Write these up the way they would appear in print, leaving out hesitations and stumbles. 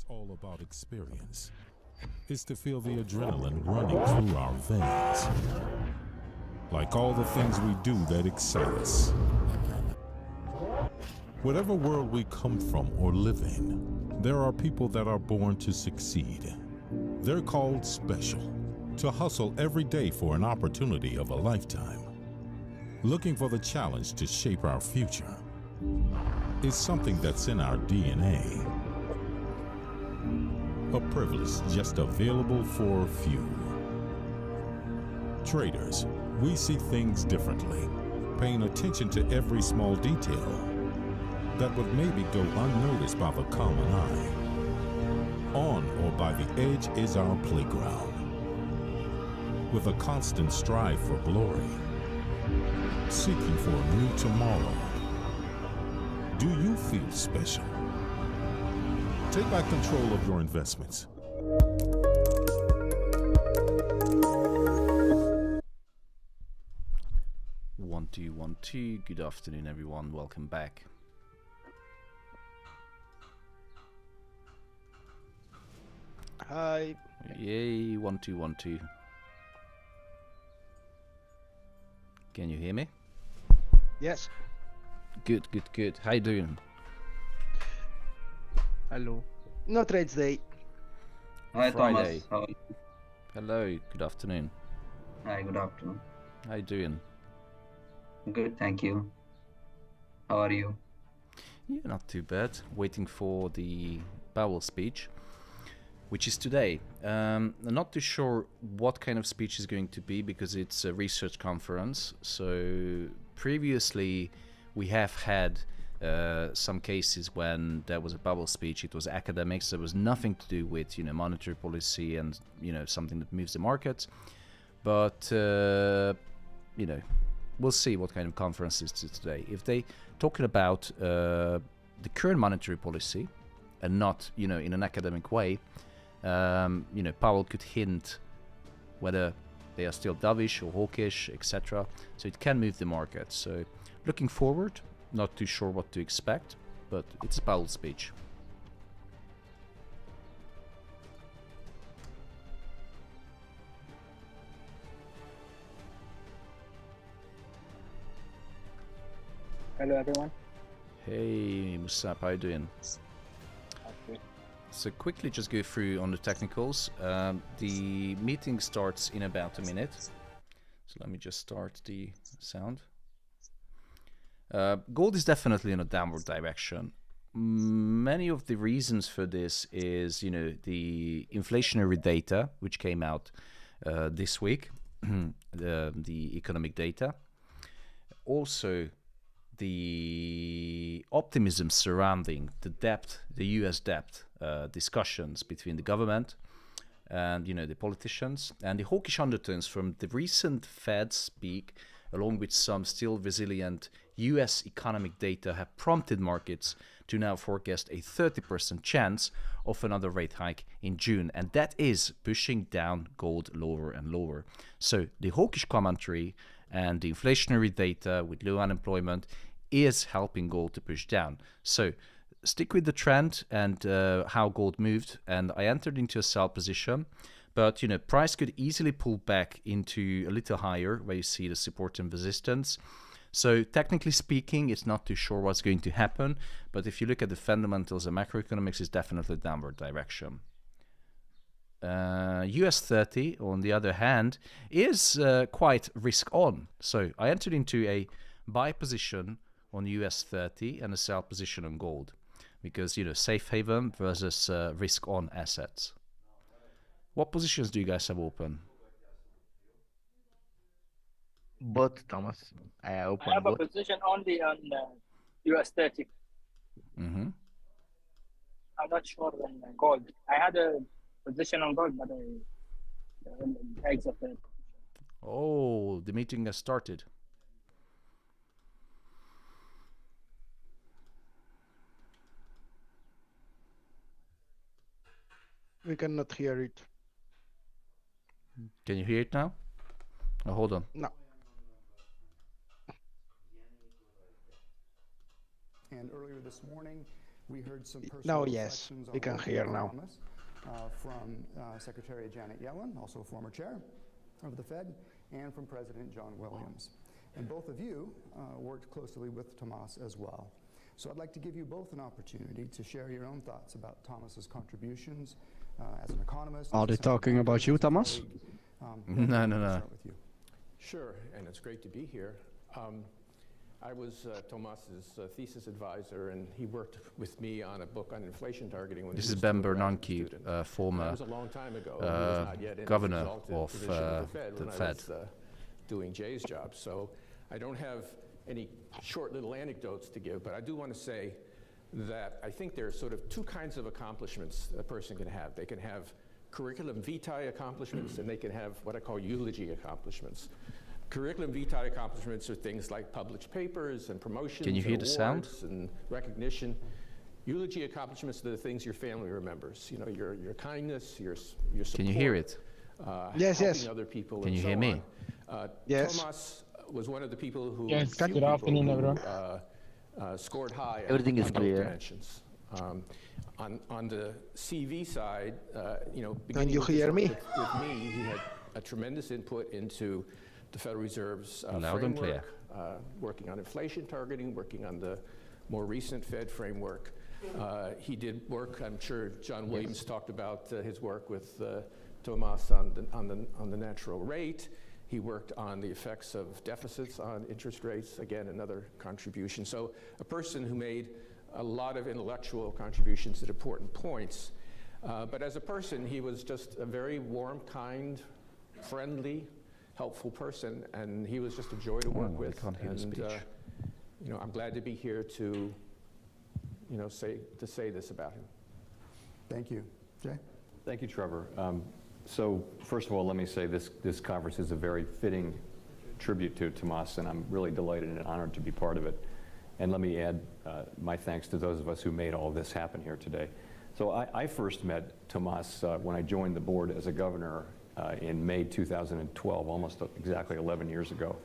all about experience. It's to feel the adrenaline running through our veins. Like all the things we do that excite us. Whatever world we come from or live in, there are people that are born to succeed. They're called special, to hustle every day for an opportunity of a lifetime. Looking for the challenge to shape our future is something that's in our DNA. A privilege just available for a few. Traders, we see things differently, paying attention to every small detail that would maybe go unnoticed by the common eye. On or by the edge is our playground, with a constant strive for glory, seeking for a new tomorrow. Do you feel special? Take back control of your investments. One, two. Good afternoon, everyone. Welcome back. Hi. Yay, 1, 2. Can you hear me? Yes. Good. How you doing? Hello. No trades day. Hi, Friday. Thomas. How are you? Hello, good afternoon. Hi, good afternoon. How you doing? Good, thank you. How are you? Yeah, not too bad. Waiting for the Powell speech, which is today. I'm not too sure what kind of speech is going to be because it's a research conference. So previously we have had some cases when there was a Powell speech. It was academics. There was nothing to do with monetary policy and something that moves the market. But we'll see what kind of conference it is today. If they talking about the current monetary policy and not in an academic way, Powell could hint whether they are still dovish or hawkish, etc. So it can move the market. So looking forward. Not too sure what to expect, but it's a Powell speech. Hello, everyone. Hey, Musab, how you doing? Okay. So quickly just go through on the technicals. The meeting starts in about a minute. So let me just start the sound. Gold is definitely in a downward direction. Many of the reasons for this is, the inflationary data, which came out this week, the economic data. Also, the optimism surrounding the US debt discussions between the government and, the politicians, and the hawkish undertones from the recent Fed speak, along with some still resilient US economic data, have prompted markets to now forecast a 30% chance of another rate hike in June. And that is pushing down gold lower and lower. So the hawkish commentary and the inflationary data with low unemployment is helping gold to push down. So stick with the trend and how gold moved. And I entered into a sell position. But, price could easily pull back into a little higher where you see the support and resistance. So technically speaking, it's not too sure what's going to happen. But if you look at the fundamentals and macroeconomics, it's definitely downward direction. US 30, on the other hand, is quite risk on. So I entered into a buy position on US 30 and a sell position on gold. Because, safe haven versus risk on assets. What positions do you guys have open? Both, Thomas. I I open have a both. position only on US 30. Mm-hmm. I'm not sure on gold. I had a position on gold, but I exited. Oh, the meeting has started. We cannot hear it. Can you hear it now? Oh, hold on. No. And earlier this morning, We heard some personal Now, yes, reflections on we can working hear with now. Thomas, from Secretary Janet Yellen, also former chair of the Fed, and from President John Williams. And both of you worked closely with Tomas as well. So I'd like to give you both an opportunity to share your own thoughts about Thomas's contributions as an economist. Are they talking about you, Thomas? No. Start with you. Sure, and it's great to be here. I was Tomas's thesis advisor, and he worked with me on a book on inflation targeting. When This he is was Ben still a graduate Bernanke, student. That former was a long time ago. He was not yet in his governor exalted of position with the when Fed. I was doing Jay's job. So I don't have any short little anecdotes to give, but I do want to say that I think there are sort of two kinds of accomplishments a person can have. They can have curriculum vitae accomplishments, and they can have what I call eulogy accomplishments. Curriculum vitae accomplishments are things like published papers and promotions. Can you hear and the sound? awards and recognition. Eulogy accomplishments are the things your family remembers. You know, your kindness, your support. Can you hear it? Yes, helping yes. other people. Can and you so hear me? on. Yes. Thomas was one of the people who. Yes, few good people afternoon, who, everyone. scored high. Everything on is both clear. dimensions. On the CV side, you know, Can beginning you with his hear work me? with me, he had a tremendous input into the Federal Reserve's Loud and clear. framework, working on inflation targeting, working on the more recent Fed framework. He did work, I'm sure John Williams talked about his work with Tomas on the natural rate. He worked on the effects of deficits on interest rates, again, another contribution. So a person who made a lot of intellectual contributions at important points. But as a person, he was just a very warm, kind, friendly, helpful person, and he was just a joy to work with. Can't hear the And speech. you know, I'm glad to be here to, you know, say this about him. Thank you. Jay? Thank you, Trevor. So first of all, let me say this conference is a very fitting tribute to Tomas, and I'm really delighted and honored to be part of it. And let me add my thanks to those of us who made all this happen here today. So I first met Tomas when I joined the board as a governor in May 2012, almost exactly 11 years ago.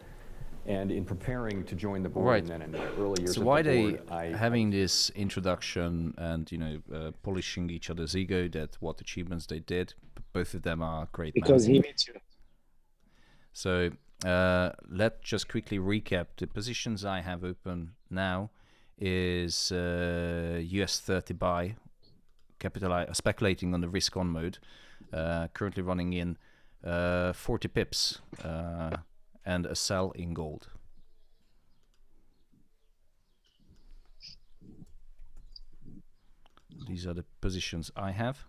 And in preparing to join the board, Right. and then in the early years So of why the they board, having this introduction and polishing each other's ego that what achievements they did? Both of them are great. Because men. he meets you. So let's just quickly recap the positions I have open now. Is US 30 buy, speculating on the risk on mode, currently running in 40 pips. And a sell in gold. These are the positions I have.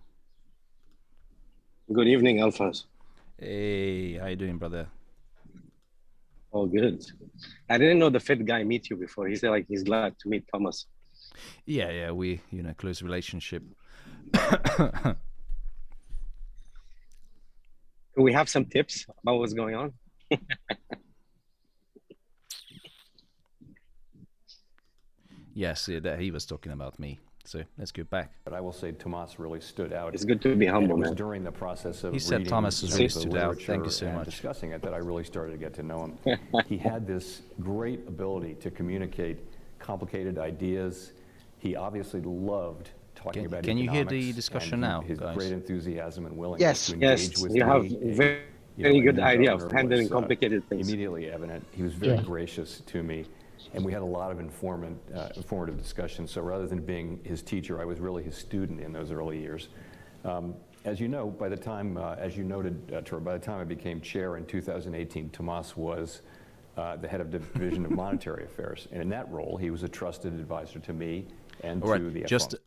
Good evening, Alphas. Hey, how you doing, brother? Oh, good. I didn't know the Fed guy meet you before. He said like he's glad to meet Thomas. Yeah, we close relationship. Can we have some tips about what's going on? Yes, that he was talking about me. So let's go back. But I will say Tomas really stood out. It's good to be And humble, it was man. during the process of He said reading Thomas has some really of the stood out. Thank you literature so and much. discussing it that I really started to get to know him. He had this great ability to communicate complicated ideas. He obviously loved talking about can you hear the economics, discussion and now, his guys? great enthusiasm and willingness Yes. to engage Yes, with you have me, very, you know, very a good new idea of governor handling was, complicated things. immediately evident. He was very Yeah. gracious to me, and we had a lot of informative discussions. So rather than being his teacher, I was really his student in those early years. As you know, by the time, as you noted, Troy, by the time I became chair in 2018, Tomas was the head of Division of Monetary Affairs. And in that role, he was a trusted advisor to me and All to right, the just FOMC.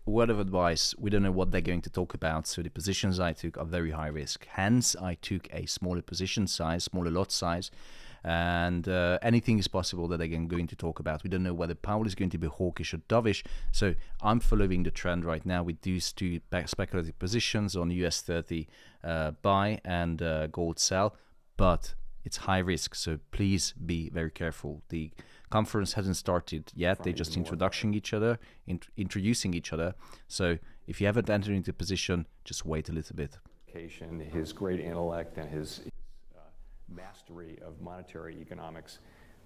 a word of advice. We don't know what they're going to talk about, so the positions I took are very high risk. Hence, I took a smaller position size, smaller lot size, and anything is possible that they're going to talk about. We don't know whether Powell is going to be hawkish or dovish, so I'm following the trend right now with these two speculative positions on US 30 buy and gold sell, but it's high risk, so please be very careful. The conference hasn't started yet. They're just introducing each other. So if you haven't entered into a position, just wait a little bit. His great intellect and his mastery of monetary economics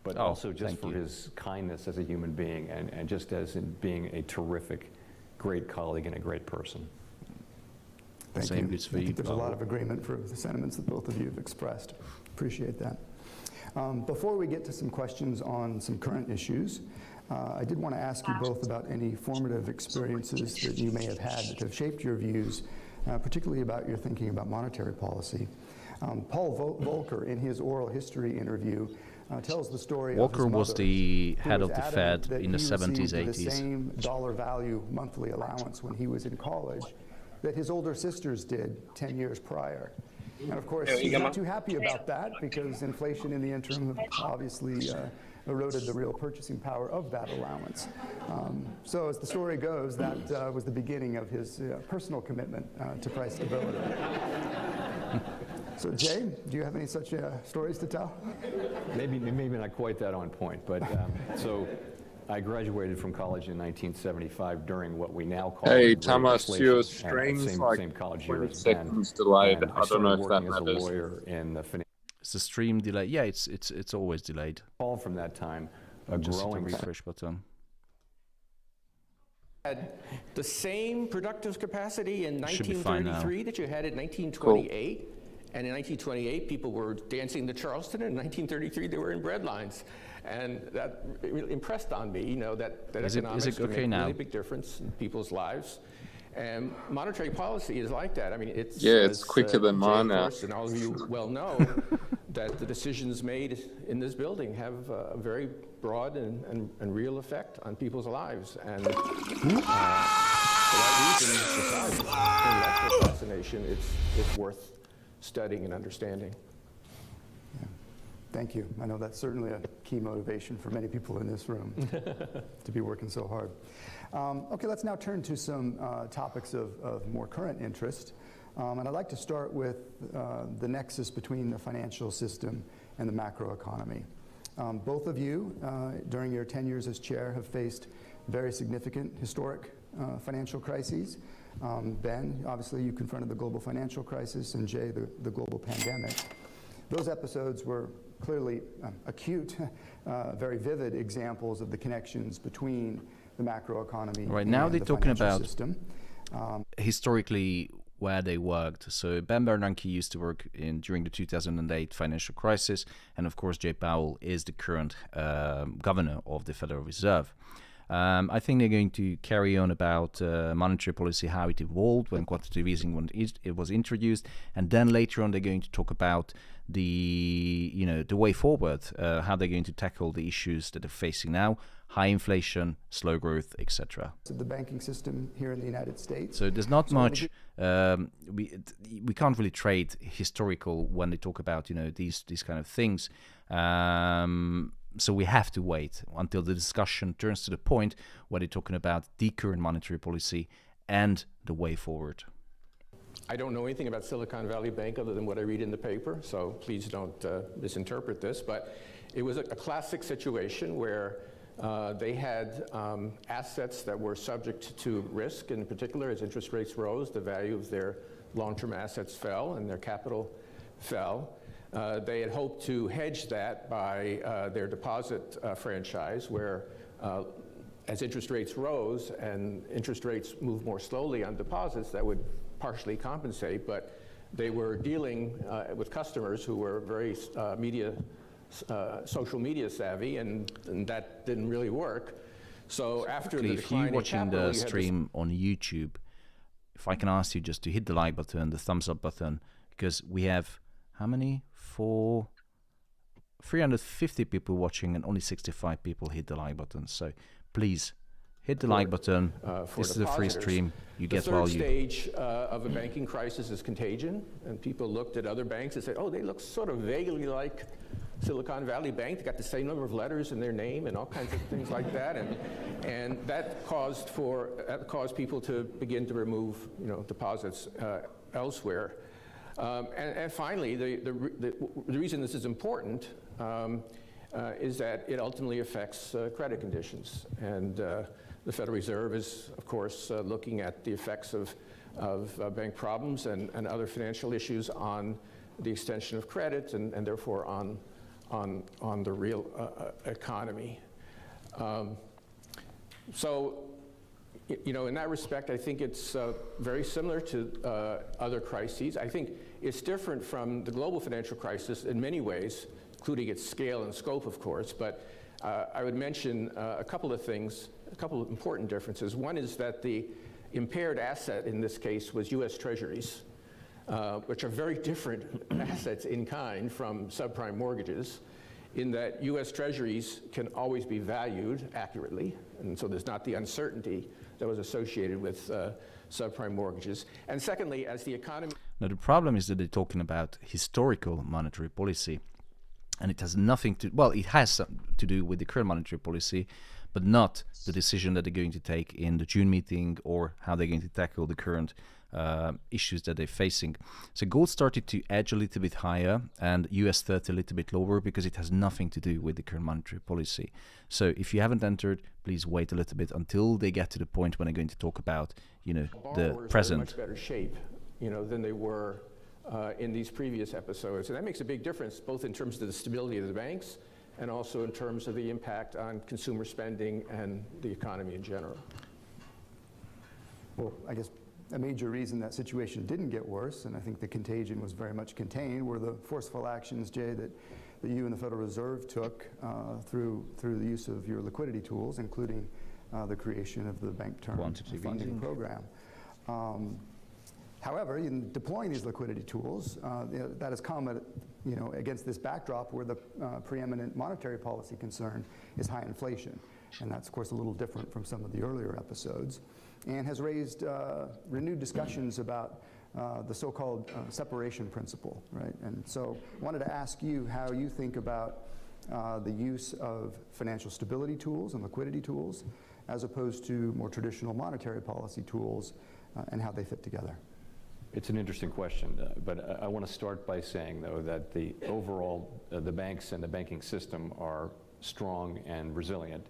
but Oh, also just thank for you. his kindness as a human being and just as in being a terrific, great colleague and a great person. Thank Same you. goes for I you, think there's a lot Powell. of agreement for the sentiments that both of you have expressed. Appreciate that. Before we get to some questions on some current issues, I did want to ask you both about any formative experiences that you may have had that have shaped your views, particularly about your thinking about monetary policy. Paul Volcker, in his oral history interview, tells the story of his Volcker was mother, the who head was of the adamant Fed that in the he 70s, received 80s. the same dollar value monthly allowance when he was in college that his older sisters did 10 years prior. And of course, he's not too happy about that because inflation in the interim obviously eroded the real purchasing power of that allowance. So as the story goes, that was the beginning of his personal commitment to price stability. So Jay, do you have any such stories to tell? Maybe not quite that on point, but so I graduated from college in 1975 during what we now call Hey, the Great Thomas, Inflation, your and stream's like same college year 20 as Ben. seconds delayed. And I don't know if that started working as a matters. lawyer in the financial It's a stream delay. Yeah, it's always delayed. hall from that time, a Just hit the growing refresh button. Had the same productive capacity in Should be fine now. 1933 that you had in 1928. And in 1928, people were dancing to Charleston. In 1933, they were in bread lines. And that really impressed on me, you know, that Is it economics can okay make a now? really big difference in people's lives. And monetary policy is like that. I mean, it's Yeah, it's quicker than Jay, mine of now. course, and all of you well know that the decisions made in this building have a very broad and real effect on people's lives. And for that reason, besides intellectual fascination, it's worth studying and understanding. Yeah. Thank you. I know that's certainly a key motivation for many people in this room to be working so hard. Okay, let's now turn to some topics of more current interest. And I'd like to start with the nexus between the financial system and the macroeconomy. Both of you, during your tenures as chair, have faced very significant historic financial crises. Ben, obviously you confronted the global financial crisis, and Jay, the global pandemic. Those episodes were clearly acute, very vivid examples of the connections between the macroeconomy Right now and they're the talking financial about system. Historically where they worked. So Ben Bernanke used to work during the 2008 financial crisis, and of course Jay Powell is the current governor of the Federal Reserve. I think they're going to carry on about monetary policy, how it evolved when quantitative easing when it was introduced, and then later on they're going to talk about the way forward, how they're going to tackle the issues that they're facing now: high inflation, slow growth, etc. The banking system here in the United States. So there's not much. We can't really trade historical when they talk about these kind of things. So we have to wait until the discussion turns to the point where they're talking about the current monetary policy and the way forward. I don't know anything about Silicon Valley Bank other than what I read in the paper, so please don't misinterpret this. But it was a classic situation where they had assets that were subject to risk. In particular, as interest rates rose, the value of their long-term assets fell and their capital fell. They had hoped to hedge that by their deposit franchise, where as interest rates rose and interest rates moved more slowly on deposits, that would partially compensate. But they were dealing with customers who were very social media savvy, and that didn't really work. So after the If decline you're in watching capital, the you had stream on YouTube, if I can ask you just to hit the like button, the thumbs up button, because we have how many? 350 people watching and only 65 people hit the like button. So please hit the like button. This is a free stream. You get value. The third stage of a banking crisis is contagion, and people looked at other banks and said, oh, they look sort of vaguely like Silicon Valley Bank. They got the same number of letters in their name and all kinds of things like that, and that caused people to begin to remove deposits elsewhere. And finally, the reason this is important is that it ultimately affects credit conditions. And the Federal Reserve is, of course, looking at the effects of bank problems and other financial issues on the extension of credit and therefore on on the real economy. So, you know, in that respect, I think it's very similar to other crises. I think it's different from the global financial crisis in many ways, including its scale and scope, of course, but I would mention a couple of things, a couple of important differences. One is that the impaired asset in this case was U.S. Treasuries, which are very different assets in kind from subprime mortgages, in that U.S. Treasuries can always be valued accurately, and so there's not the uncertainty that was associated with subprime mortgages. And secondly, as the economy... Now the problem is that they're talking about historical monetary policy, and it has nothing to, well, it has something to do with the current monetary policy, but not the decision that they're going to take in the June meeting or how they're going to tackle the current issues that they're facing. So gold started to edge a little bit higher and US 30 a little bit lower because it has nothing to do with the current monetary policy. So if you haven't entered, please wait a little bit until they get to the point when they're going to talk about, you know, the present. Are in much better shape, you know, than they were in these previous episodes. And that makes a big difference, both in terms of the stability of the banks and also in terms of the impact on consumer spending and the economy in general. Well, I guess a major reason that situation didn't get worse, and I think the contagion was very much contained, were the forceful actions, Jay, that you and the Federal Reserve took through the use of your liquidity tools, including the creation of the Bank Term Funding Program. However, in deploying these liquidity tools, that has come at, against this backdrop where the preeminent monetary policy concern is high inflation. And that's, of course, a little different from some of the earlier episodes, and has raised renewed discussions about the so-called separation principle, right? And so I wanted to ask you how you think about the use of financial stability tools and liquidity tools as opposed to more traditional monetary policy tools and how they fit together. It's an interesting question, but I want to start by saying, though, that the overall, the banks and the banking system are strong and resilient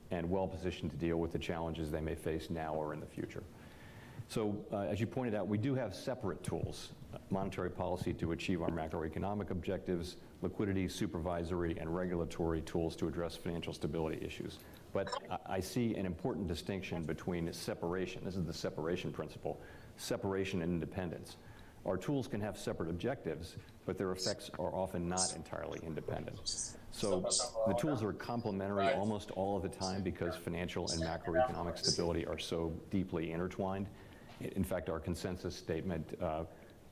and well positioned to deal with the challenges they may face now or in the future. So, as you pointed out, we do have separate tools: monetary policy to achieve our macroeconomic objectives, liquidity, supervisory, and regulatory tools to address financial stability issues. But I see an important distinction between separation, this is the separation principle, separation and independence. Our tools can have separate objectives, but their effects are often not entirely independent. So the tools are complementary almost all of the time because financial and macroeconomic stability are so deeply intertwined. In fact, our consensus statement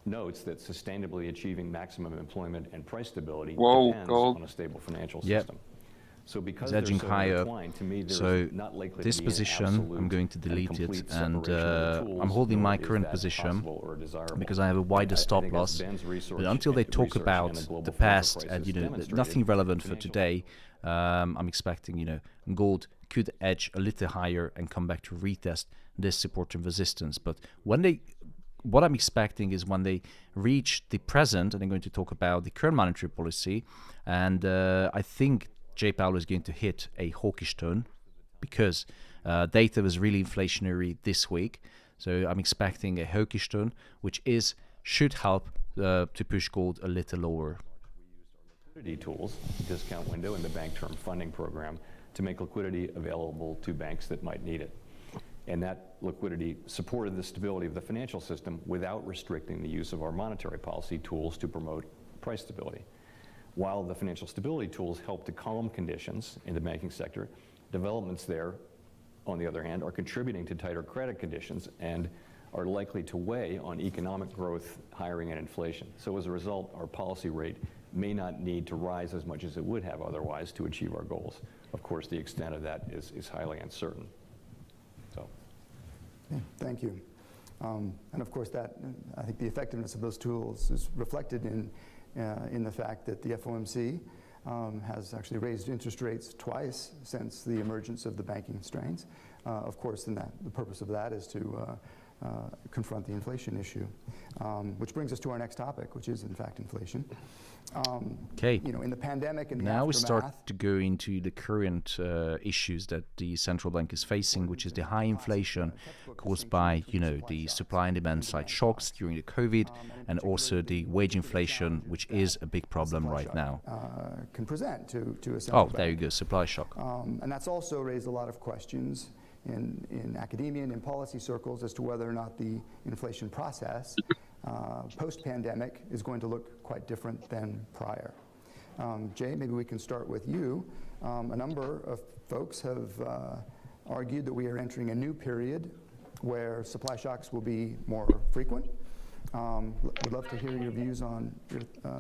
notes that sustainably achieving maximum employment and price stability depends on a stable financial system. So because it's edging higher, to me, so not likely this to be position, I'm going to delete it, and I'm holding my current position because I have a wider stop loss. But until they talk about the past and nothing relevant for today, I'm expecting gold could edge a little higher and come back to retest this support and resistance. But when what I'm expecting is when they reach the present, and they're going to talk about the current monetary policy, and I think Jay Powell is going to hit a hawkish tone because data was really inflationary this week. So I'm expecting a hawkish tone, which should help to push gold a little lower. Liquidity tools, discount window, and the Bank Term Funding Program to make liquidity available to banks that might need it. And that liquidity supported the stability of the financial system without restricting the use of our monetary policy tools to promote price stability. While the financial stability tools help to calm conditions in the banking sector, developments there, on the other hand, are contributing to tighter credit conditions and are likely to weigh on economic growth, hiring, and inflation. So as a result, our policy rate may not need to rise as much as it would have otherwise to achieve our goals. Of course, the extent of that is highly uncertain. So, yeah, thank you. And of course, I think the effectiveness of those tools is reflected in the fact that the FOMC has actually raised interest rates twice since the emergence of the banking strains. Of course, the purpose of that is to confront the inflation issue. Which brings us to our next topic, which is in fact inflation. Okay. You know, in the pandemic and the Now we aftermath, start to go into the current issues that the central bank is facing, which is the high inflation caused by, you know, the supply and demand side shocks during the COVID, and also the wage inflation, which is a big problem right now. Can present to a central Oh, bank. there you go, supply shock. And that's also raised a lot of questions in academia and in policy circles as to whether or not the inflation process post-pandemic is going to look quite different than prior. Jay, maybe we can start with you. A number of folks have argued that we are entering a new period where supply shocks will be more frequent. Would love to hear your views on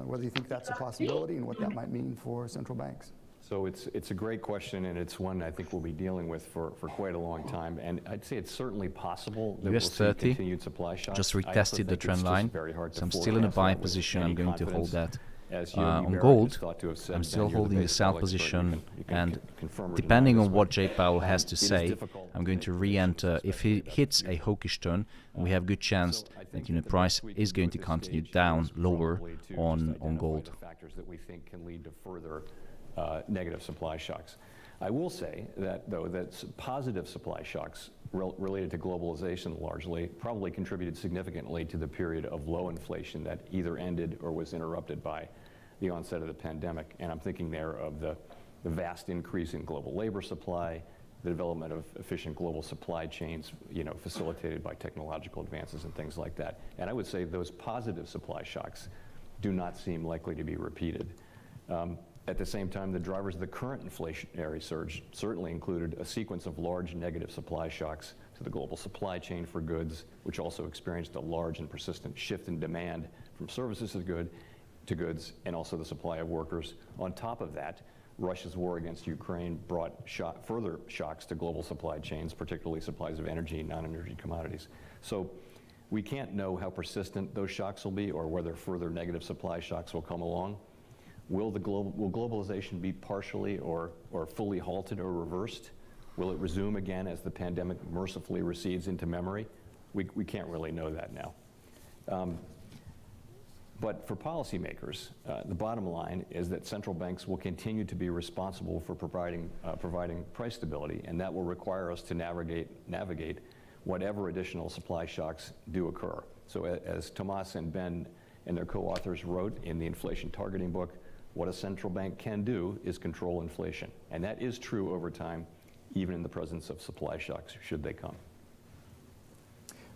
whether you think that's a possibility and what that might mean for central banks. So it's a great question, and it's one I think we'll be dealing with for quite a long time. And I'd say it's certainly possible that we'll US see 30 continued supply shocks. just I also retested the think it's trend just line, very hard to so I'm still in a forecast buy that with position. any I'm going to hold confidence. that. As On Yogi Berra gold, is thought to have said, I'm Ben, still you're the holding the baseball sell expert. position, You can and confirm or deny depending this, on what but, Jay Powell has to it is say, difficult I'm going to re-enter. If he hits a hawkish turn, we have good chance So I that, think you know, the price best we is can do going at to this continue stage down is lower probably to just on identify gold. the factors that we think can lead to further negative supply shocks. I will say that, though, that positive supply shocks related to globalization largely probably contributed significantly to the period of low inflation that either ended or was interrupted by the onset of the pandemic. And I'm thinking there of the vast increase in global labor supply, the development of efficient global supply chains, you know, facilitated by technological advances and things like that. And I would say those positive supply shocks do not seem likely to be repeated. At the same time, the drivers of the current inflationary surge certainly included a sequence of large negative supply shocks to the global supply chain for goods, which also experienced a large and persistent shift in demand from services to goods, and also the supply of workers. On top of that, Russia's war against Ukraine brought further shocks to global supply chains, particularly supplies of energy and non-energy commodities. So we can't know how persistent those shocks will be or whether further negative supply shocks will come along. Will globalization be partially or fully halted or reversed? Will it resume again as the pandemic mercifully recedes into memory? We can't really know that now. But for policymakers, the bottom line is that central banks will continue to be responsible for providing price stability, and that will require us to navigate whatever additional supply shocks do occur. So as Tomas and Ben and their co-authors wrote in the inflation targeting book, what a central bank can do is control inflation. And that is true over time, even in the presence of supply shocks, should they come.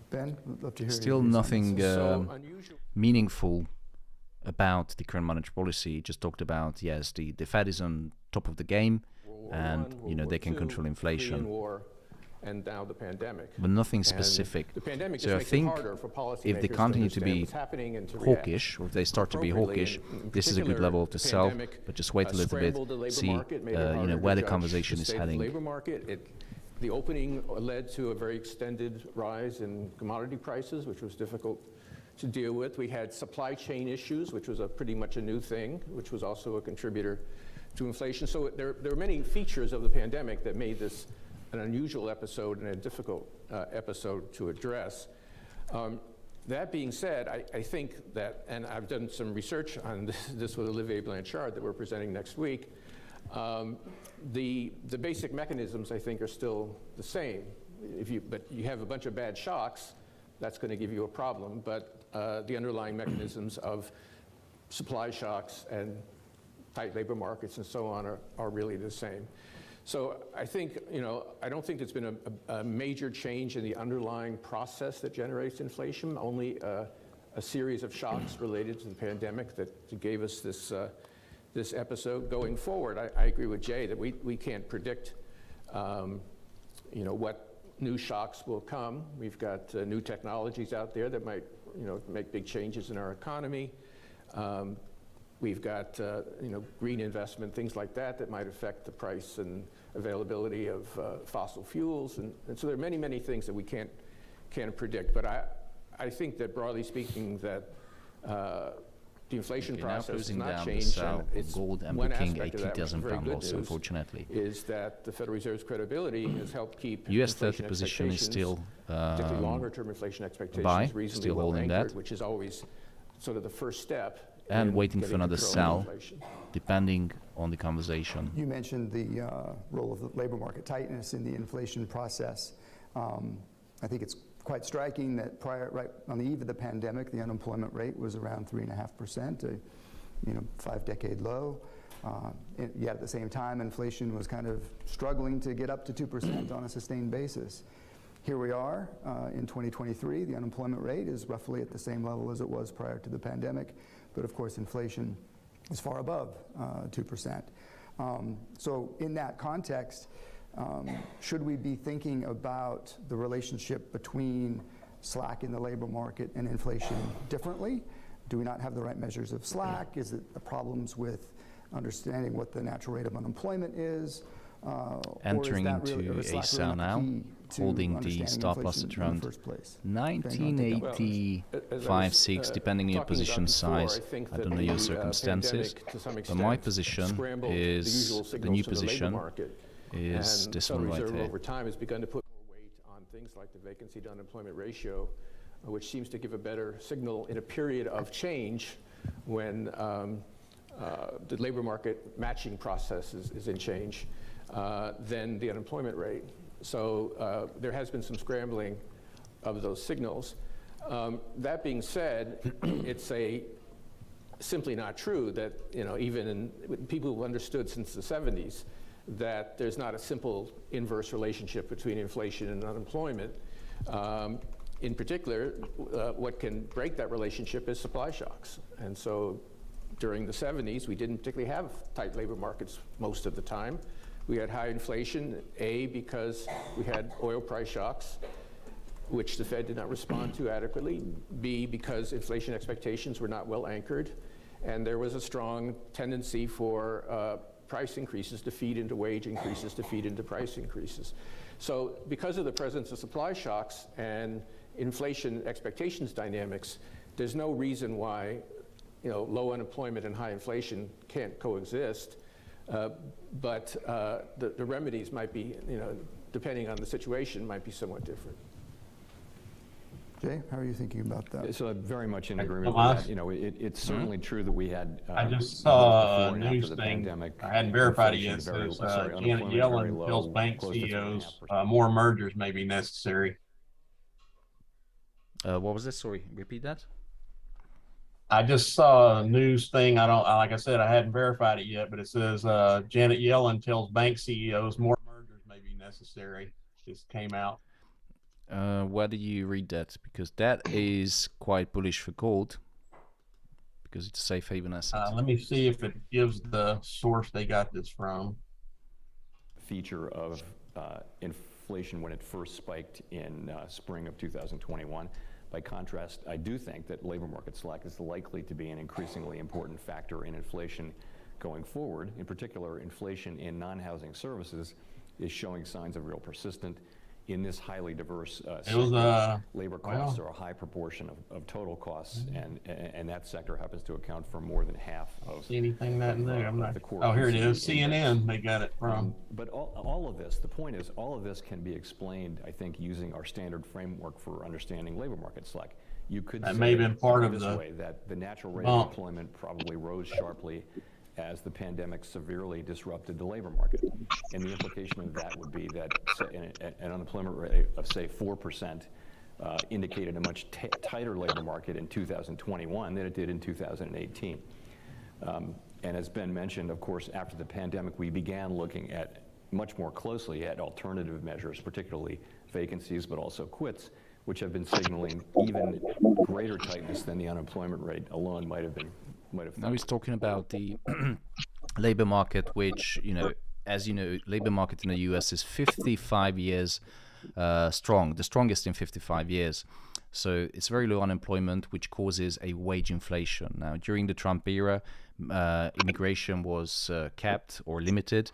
Ben, I'd love to hear Still your views on nothing this. meaningful about the current monetary policy. Just talked about, yes, the Fed is on top of the game, and you know they can control inflation. And now the pandemic. But nothing And specific. the pandemic So just I makes it think harder for policymakers if they continue to understand be what's happening and to hawkish, or if they start to be appropriately. hawkish, In this is a good particular, level to the sell. pandemic, But just wait a little scrambled the bit, labor see market, made it you harder know to where the judge conversation the is state of the heading. labor market. The opening led to a very extended rise in commodity prices, which was difficult to deal with. We had supply chain issues, which was pretty much a new thing, which was also a contributor to inflation. So there are many features of the pandemic that made this an unusual episode and a difficult episode to address. That being said, I think that, and I've done some research on this with Olivier Blanchard that we're presenting next week, the basic mechanisms I think are still the same. But you have a bunch of bad shocks, that's going to give you a problem. But the underlying mechanisms of supply shocks and tight labor markets and so on are really the same. So I think, you know, I don't think there's been a major change in the underlying process that generates inflation, only a series of shocks related to the pandemic that gave us this episode. Going forward, I agree with Jay that we can't predict, you know, what new shocks will come. We've got new technologies out there that might, you know, make big changes in our economy. We've got, you know, green investment, things like that might affect the price and availability of fossil fuels. And so there are many, many things that we can't predict. But I think that broadly speaking that the inflation Okay, now process has closing not down the changed, sell and it's of gold and one booking a aspect of that, which is 2,000 very pound good loss, news, unfortunately. is that the Federal Reserve's credibility has helped keep US inflation 30 position is still particularly longer-term inflation expectations buy, reasonably still well holding anchored, that. which is always sort of the first step. And in waiting for getting another control of sell, inflation. depending on the conversation. You mentioned the role of the labor market tightness in the inflation process. I think it's quite striking that right on the eve of the pandemic, the unemployment rate was around 3.5%, a 5-decade low. Yet at the same time, inflation was kind of struggling to get up to 2% on a sustained basis. Here we are in 2023. The unemployment rate is roughly at the same level as it was prior to the pandemic, but of course inflation is far above 2%. So in that context, should we be thinking about the relationship between slack in the labor market and inflation differently? Do we not have the right measures of slack? Is it the problems with understanding what the natural rate of unemployment is? Entering into a sell now, holding the stop loss at around 1985-6, depending on your position size. I don't know your circumstances, but my position is the new position is this one right here. Over time has begun to put more weight on things like the vacancy to unemployment ratio, which seems to give a better signal in a period of change when the labor market matching process is in change. Than the unemployment rate. So there has been some scrambling of those signals. That being said, it's simply not true that, even in people who've understood since the 70s that there's not a simple inverse relationship between inflation and unemployment. In particular, what can break that relationship is supply shocks. And so during the 70s, we didn't particularly have tight labor markets most of the time. We had high inflation, because we had oil price shocks, which the Fed did not respond to adequately. B, because inflation expectations were not well anchored. And there was a strong tendency for price increases to feed into wage increases, to feed into price increases. So because of the presence of supply shocks and inflation expectations dynamics, there's no reason why low unemployment and high inflation can't coexist. But the remedies might be, depending on the situation, might be somewhat different. Jay, how are you thinking about that? So I'm very much in agreement Tomas? with that. It's certainly true that we had. I just saw a before and after news the thing. pandemic, I hadn't verified it yet. inflation Says very- Janet unemployment very Yellen low, tells bank close to CEOs 3.5%. more mergers may be necessary. What was this? Sorry, repeat that. I just saw a news thing. Like I said, I hadn't verified it yet, but it says Janet Yellen tells bank CEOs more mergers may be necessary. Just came out. Where do you read that? Because that is quite bullish for gold, because it's a safe haven asset. Let me see if it gives the source they got this from. Feature of inflation when it first spiked in spring of 2021. By contrast, I do think that labor market slack is likely to be an increasingly important factor in inflation going forward. In particular, inflation in non-housing services is showing signs of real persistent. In this highly diverse sector, labor costs are a high proportion of total costs, and that sector happens to account for more than half of. See anything that in there? I'm not. The core Oh, here it is. PCE index. CNN. They got it from. But all of this, the point is, all of this can be explained, I think, using our standard framework for understanding labor market slack. You could That say may have been part of this the way that the natural rate of employment probably rose sharply as the pandemic severely disrupted the labor market. And the implication of that would be that an unemployment rate of, say, 4% indicated a much tighter labor market in 2021 than it did in 2018. And as Ben mentioned, of course, after the pandemic, we began looking at much more closely at alternative measures, particularly vacancies, but also quits, which have been signaling even greater tightness than the unemployment rate alone might have. Now he's talking about the labor market, which, as you know, labor market in the US is 55 years strong, the strongest in 55 years. So it's very low unemployment, which causes a wage inflation. Now, during the Trump era, immigration was capped or limited.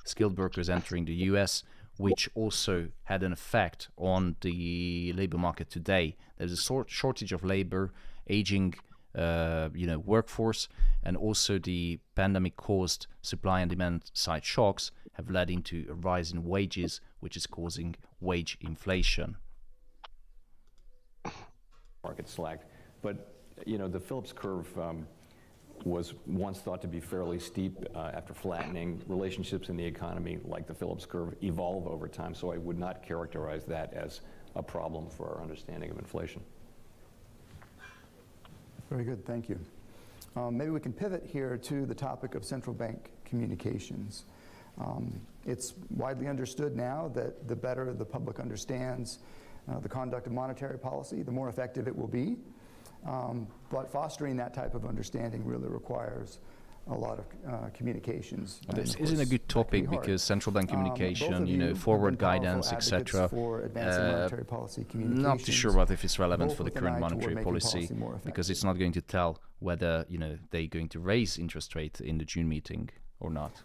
Skilled workers entering the US, which also had an effect on the labor market today. There's a shortage of labor, aging workforce, and also the pandemic-caused supply and demand side shocks have led into a rise in wages, which is causing wage inflation. Market slacked, but the Phillips curve was once thought to be fairly steep. After flattening, relationships in the economy, like the Phillips curve, evolve over time. So I would not characterize that as a problem for our understanding of inflation. Very good, thank you. Maybe we can pivot here to the topic of central bank communications. It's widely understood now that the better the public understands the conduct of monetary policy, the more effective it will be. But fostering that type of understanding really requires a lot of communications. This isn't a good topic because central bank communication, forward guidance, etc. Not too sure about if it's relevant for the current monetary policy because it's not going to tell whether they're going to raise interest rate in the June meeting or not.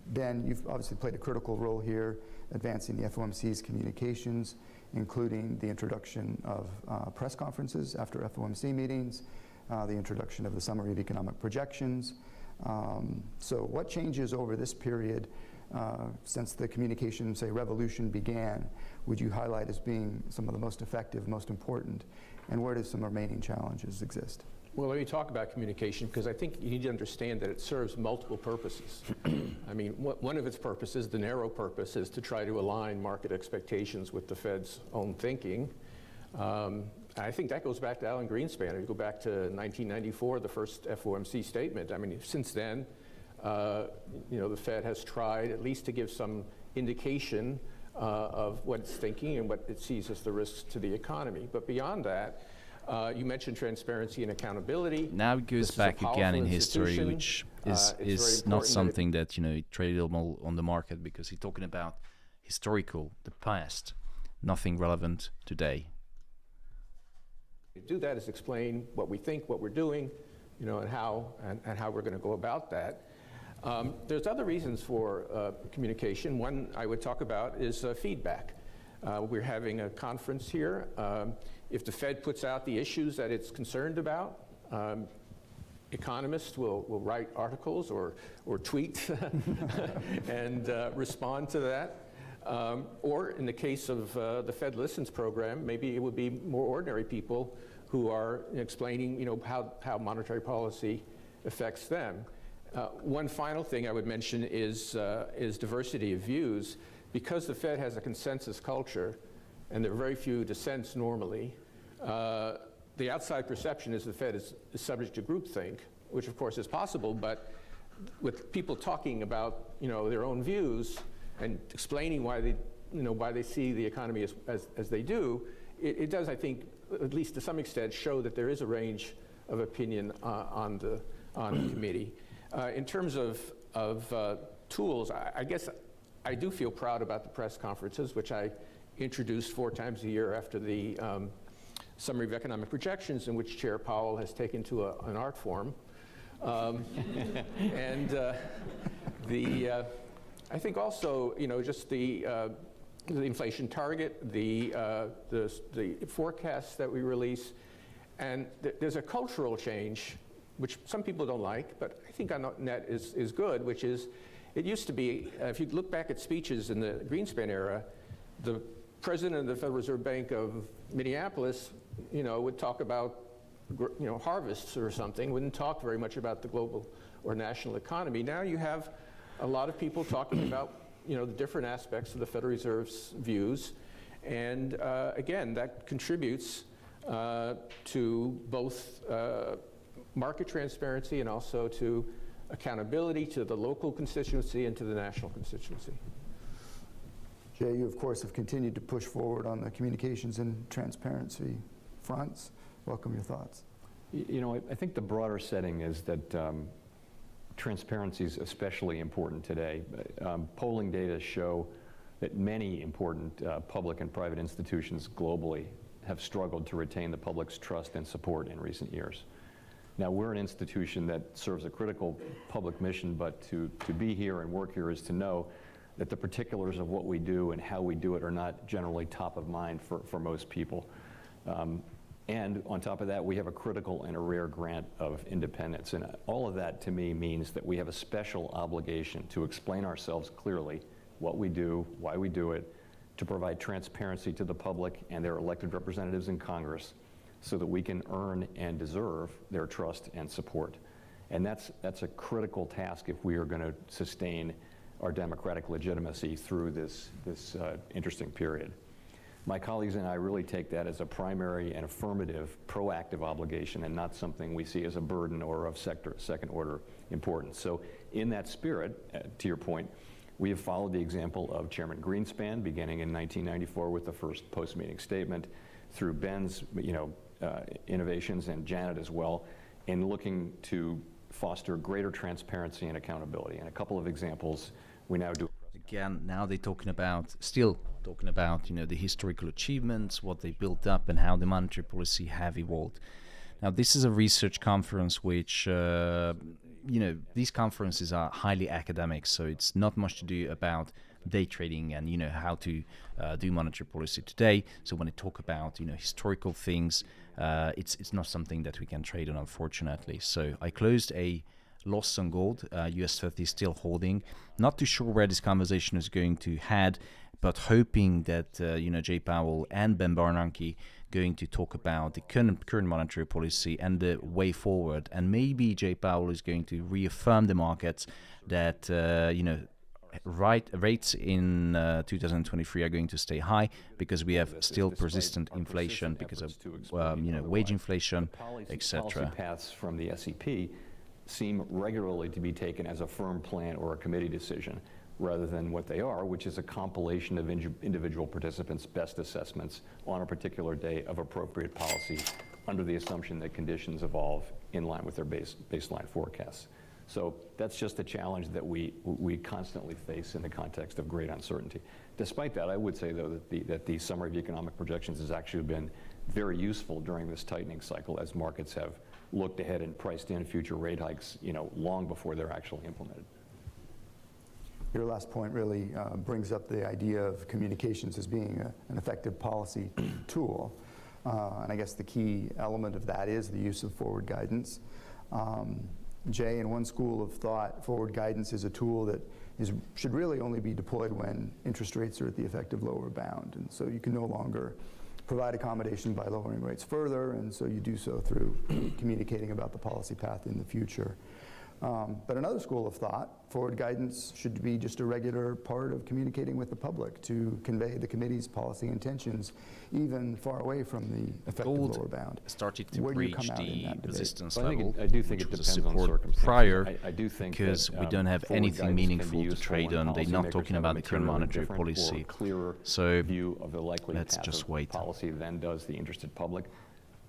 Ben, you've obviously played a critical role here, advancing the FOMC's communications, including the introduction of press conferences after FOMC meetings, the introduction of the summary of economic projections. So what changes over this period since the communication, say, revolution began, would you highlight as being some of the most effective, most important, and where do some remaining challenges exist? Well, let me talk about communication because I think you need to understand that it serves multiple purposes. I mean, one of its purposes, the narrow purpose, is to try to align market expectations with the Fed's own thinking. I think that goes back to Alan Greenspan. If you go back to 1994, the first FOMC statement. I mean, since then, the Fed has tried at least to give some indication of what it's thinking and what it sees as the risks to the economy. But beyond that, you mentioned transparency and accountability. Now it goes back again in history, which is not something that tradable on the market because he's talking about historical, the past, nothing relevant today. To do that is explain what we think, what we're doing, and how we're going to go about that. There's other reasons for communication. One I would talk about is feedback. We're having a conference here. If the Fed puts out the issues that it's concerned about, economists will write articles or tweet and respond to that. Or in the case of the Fed Listens program, maybe it would be more ordinary people who are explaining, how monetary policy affects them. One final thing I would mention is diversity of views. Because the Fed has a consensus culture, and there are very few dissents normally, the outside perception is the Fed is subject to groupthink, which of course is possible, but with people talking about their own views and explaining why they see the economy as they do, it does, I think, at least to some extent, show that there is a range of opinion on the committee. In terms of tools, I guess I do feel proud about the press conferences, which I introduced 4 times a year after the Summary of Economic Projections, in which Chair Powell has taken to an art form. And I think also, just the inflation target, the forecasts that we release, and there's a cultural change, which some people don't like, but I think on net is good, which is, it used to be, if you look back at speeches in the Greenspan era, the president of the Federal Reserve Bank of Minneapolis, would talk about, harvests or something, wouldn't talk very much about the global or national economy. Now you have a lot of people talking about, the different aspects of the Federal Reserve's views. And again, that contributes to both market transparency and also to accountability to the local constituency and to the national constituency. Jay, you of course have continued to push forward on the communications and transparency fronts. Welcome your thoughts. I think the broader setting is that transparency is especially important today. Polling data show that many important public and private institutions globally have struggled to retain the public's trust and support in recent years. Now, we're an institution that serves a critical public mission, but to be here and work here is to know that the particulars of what we do and how we do it are not generally top of mind for most people. And on top of that, we have a critical and a rare grant of independence. And all of that, to me, means that we have a special obligation to explain ourselves clearly, what we do, why we do it, to provide transparency to the public and their elected representatives in Congress so that we can earn and deserve their trust and support. And that's a critical task if we are going to sustain our democratic legitimacy through this interesting period. My colleagues and I really take that as a primary and affirmative, proactive obligation and not something we see as a burden or of second order importance. So in that spirit, to your point, we have followed the example of Chairman Greenspan beginning in 1994 with the first post-meeting statement, through Ben's innovations and Janet as well, in looking to foster greater transparency and accountability. And a couple of examples we now do. Again, now they're still talking about, the historical achievements, what they built up, and how the monetary policy have evolved. Now, this is a research conference which, these conferences are highly academic, so it's not much to do about day trading and, how to do monetary policy today. So when they talk about, historical things, it's not something that we can trade on, unfortunately. So I closed a loss on gold. US 30 is still holding. Not too sure where this conversation is going to head, but hoping that Jay Powell and Ben Bernanke going to talk about the current monetary policy and the way forward. And maybe Jay Powell is going to reaffirm the markets that rates in 2023 are going to stay high because we have still persistent inflation because of wage inflation, etc. Policy paths from the SEP seem regularly to be taken as a firm plan or a committee decision, rather than what they are, which is a compilation of individual participants' best assessments on a particular day of appropriate policy under the assumption that conditions evolve in line with their baseline forecasts. So that's just a challenge that we constantly face in the context of great uncertainty. Despite that, I would say, though, that the summary of economic projections has actually been very useful during this tightening cycle as markets have looked ahead and priced in future rate hikes, long before they're actually implemented. Your last point really brings up the idea of communications as being an effective policy tool. And I guess the key element of that is the use of forward guidance. Jay, in one school of thought, forward guidance is a tool that should really only be deployed when interest rates are at the effective lower bound. And so you can no longer provide accommodation by lowering rates further, and so you do so through communicating about the policy path in the future. But another school of thought, forward guidance should be just a regular part of communicating with the public to convey the committee's policy intentions, even far away from the effective lower bound. Started to breach the resistance level, I do think it depends on circumstances. Prior, I do think because we don't have anything meaningful to trade on. They're not talking about the current monetary policy. So view of the likely let's just wait. Policy than does the interested public.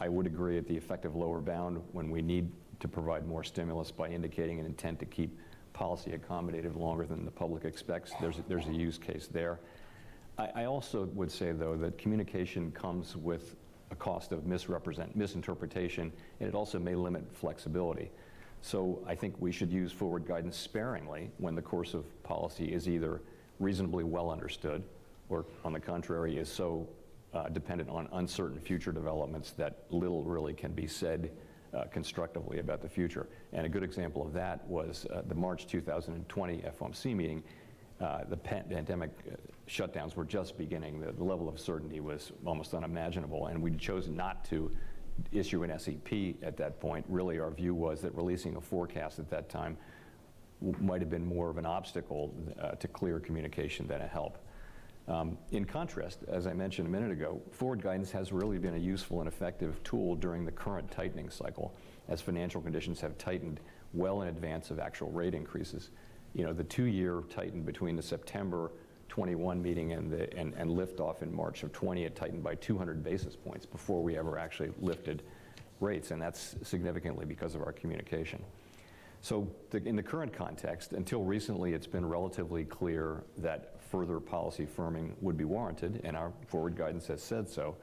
I would agree at the effective lower bound when we need to provide more stimulus by indicating an intent to keep policy accommodative longer than the public expects. There's a use case there. I also would say, though, that communication comes with a cost of misinterpretation, and it also may limit flexibility. So I think we should use forward guidance sparingly when the course of policy is either reasonably well understood or, on the contrary, is so dependent on uncertain future developments that little really can be said constructively about the future. And a good example of that was the March 2020 FOMC meeting. The pandemic shutdowns were just beginning. The level of certainty was almost unimaginable, and we chose not to issue an SEP at that point. Really, our view was that releasing a forecast at that time might have been more of an obstacle to clear communication than a help. In contrast, as I mentioned a minute ago, forward guidance has really been a useful and effective tool during the current tightening cycle, as financial conditions have tightened well in advance of actual rate increases. The 2-year tightened between the September 21 meeting and liftoff in March of 20. It tightened by 200 basis points before we ever actually lifted rates, and that's significantly because of our communication. So in the current context, until recently, it's been relatively clear that further policy firming would be warranted, and our forward guidance has said so.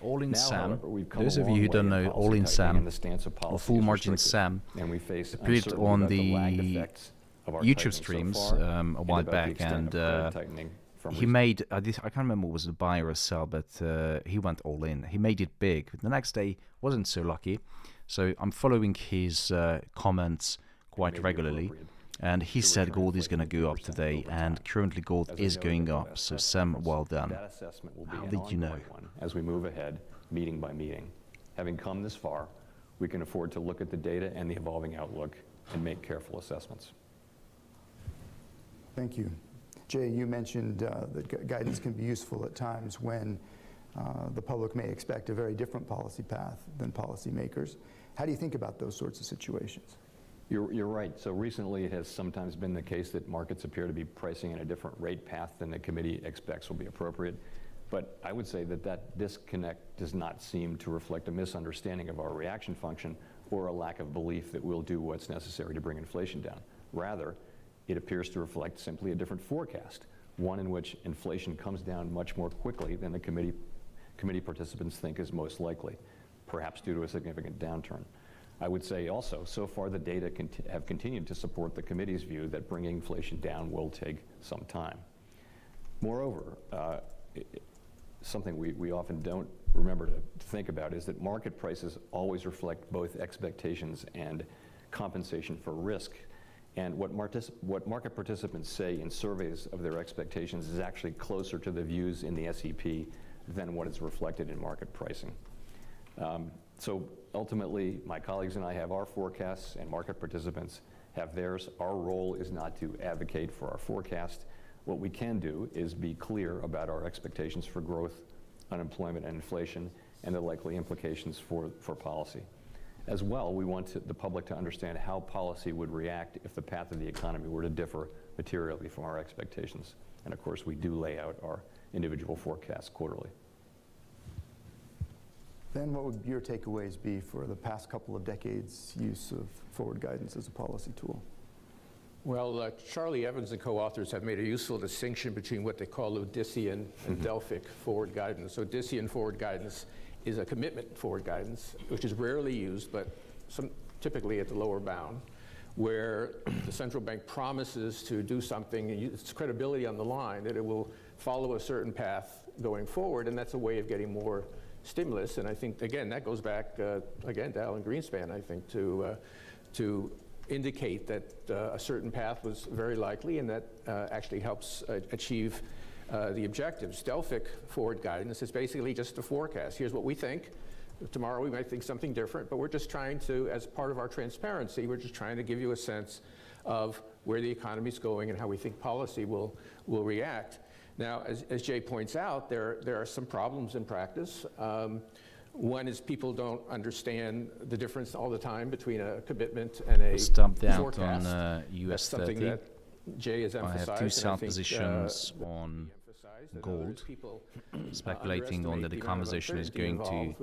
All in Now, SAM, however, we've come those a of long you who way don't in know, policy all in tightening, SAM, and the stance of or policy full is margin restrictive, SAM, and we face appeared uncertainty on about the the lagged effects of our YouTube tightening so streams far, a while and about the back, extent and of current tightening he made, I can't remember was it a buy or a sell, but he went all in. He made it big. The next day wasn't so lucky. So I'm following his comments quite regularly. And he said gold is going to go up today, and currently gold is going up. So Sam, well done. That assessment will be How an did you know? ongoing one as we move ahead, meeting by meeting. Having come this far, we can afford to look at the data and the evolving outlook and make careful assessments. Thank you. Jay, you mentioned that guidance can be useful at times when the public may expect a very different policy path than policymakers. How do you think about those sorts of situations? You're right. So recently it has sometimes been the case that markets appear to be pricing in a different rate path than the committee expects will be appropriate. But I would say that that disconnect does not seem to reflect a misunderstanding of our reaction function or a lack of belief that we'll do what's necessary to bring inflation down. Rather, it appears to reflect simply a different forecast, one in which inflation comes down much more quickly than the committee participants think is most likely, perhaps due to a significant downturn. I would say also, so far the data have continued to support the committee's view that bringing inflation down will take some time. Moreover, something we often don't remember to think about is that market prices always reflect both expectations and compensation for risk. And what market participants say in surveys of their expectations is actually closer to the views in the SEP than what is reflected in market pricing. So ultimately, my colleagues and I have our forecasts and market participants have theirs. Our role is not to advocate for our forecast. What we can do is be clear about our expectations for growth, unemployment, and inflation, and the likely implications for policy. As well, we want the public to understand how policy would react if the path of the economy were to differ materially from our expectations. And of course, we do lay out our individual forecasts quarterly. Then what would your takeaways be for the past couple of decades' use of forward guidance as a policy tool? Well, Charlie Evans and co-authors have made a useful distinction between what they call Odyssean and Delphic forward guidance. So Odyssean forward guidance is a commitment forward guidance, which is rarely used, but typically at the lower bound, where the central bank promises to do something, and its credibility on the line, that it will follow a certain path going forward, and that's a way of getting more stimulus. And I think, again, that goes back, again, to Alan Greenspan, I think, to indicate that a certain path was very likely, and that actually helps achieve the objectives. Delphic forward guidance is basically just a forecast. Here's what we think. Tomorrow we might think something different, but we're just trying to, as part of our transparency, we're just trying to give you a sense of where the economy is going and how we think policy will react. Now, as Jay points out, there are some problems in practice. One is people don't understand the difference all the time between a commitment and a stumped out forecast. on US 30. Something that Jay has emphasized. I have two sell positions on gold, speculating on that the conversation is going to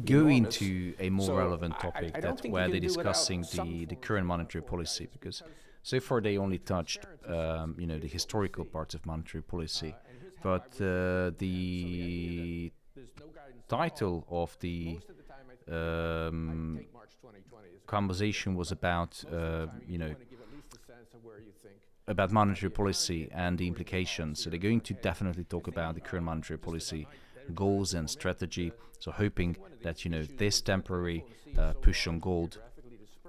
go into a more relevant topic, that's where they're discussing the current monetary policy, because so far they only touched the historical parts of monetary policy, but the title of the conversation was about about monetary policy and the implications. So they're going to definitely talk about the current monetary policy goals and strategy. So hoping that this temporary push on gold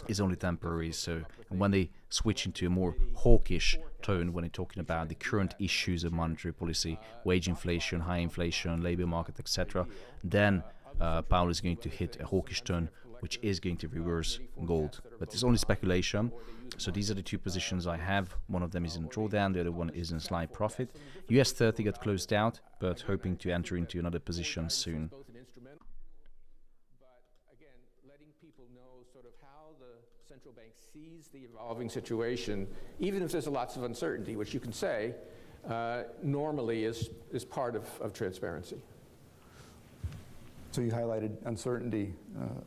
is only temporary. So when they switch into a more hawkish tone when they're talking about the current issues of monetary policy, wage inflation, high inflation, labor market, etc., then Powell is going to hit a hawkish tone, which is going to reverse gold. But it's only speculation. So these are the two positions I have. One of them is in drawdown, the other one is in slight profit. US 30 got closed out, but hoping to enter into another position soon. But again, letting people know sort of how the central bank sees the evolving situation, even if there's lots of uncertainty, which you can say, normally is part of transparency. So you highlighted uncertainty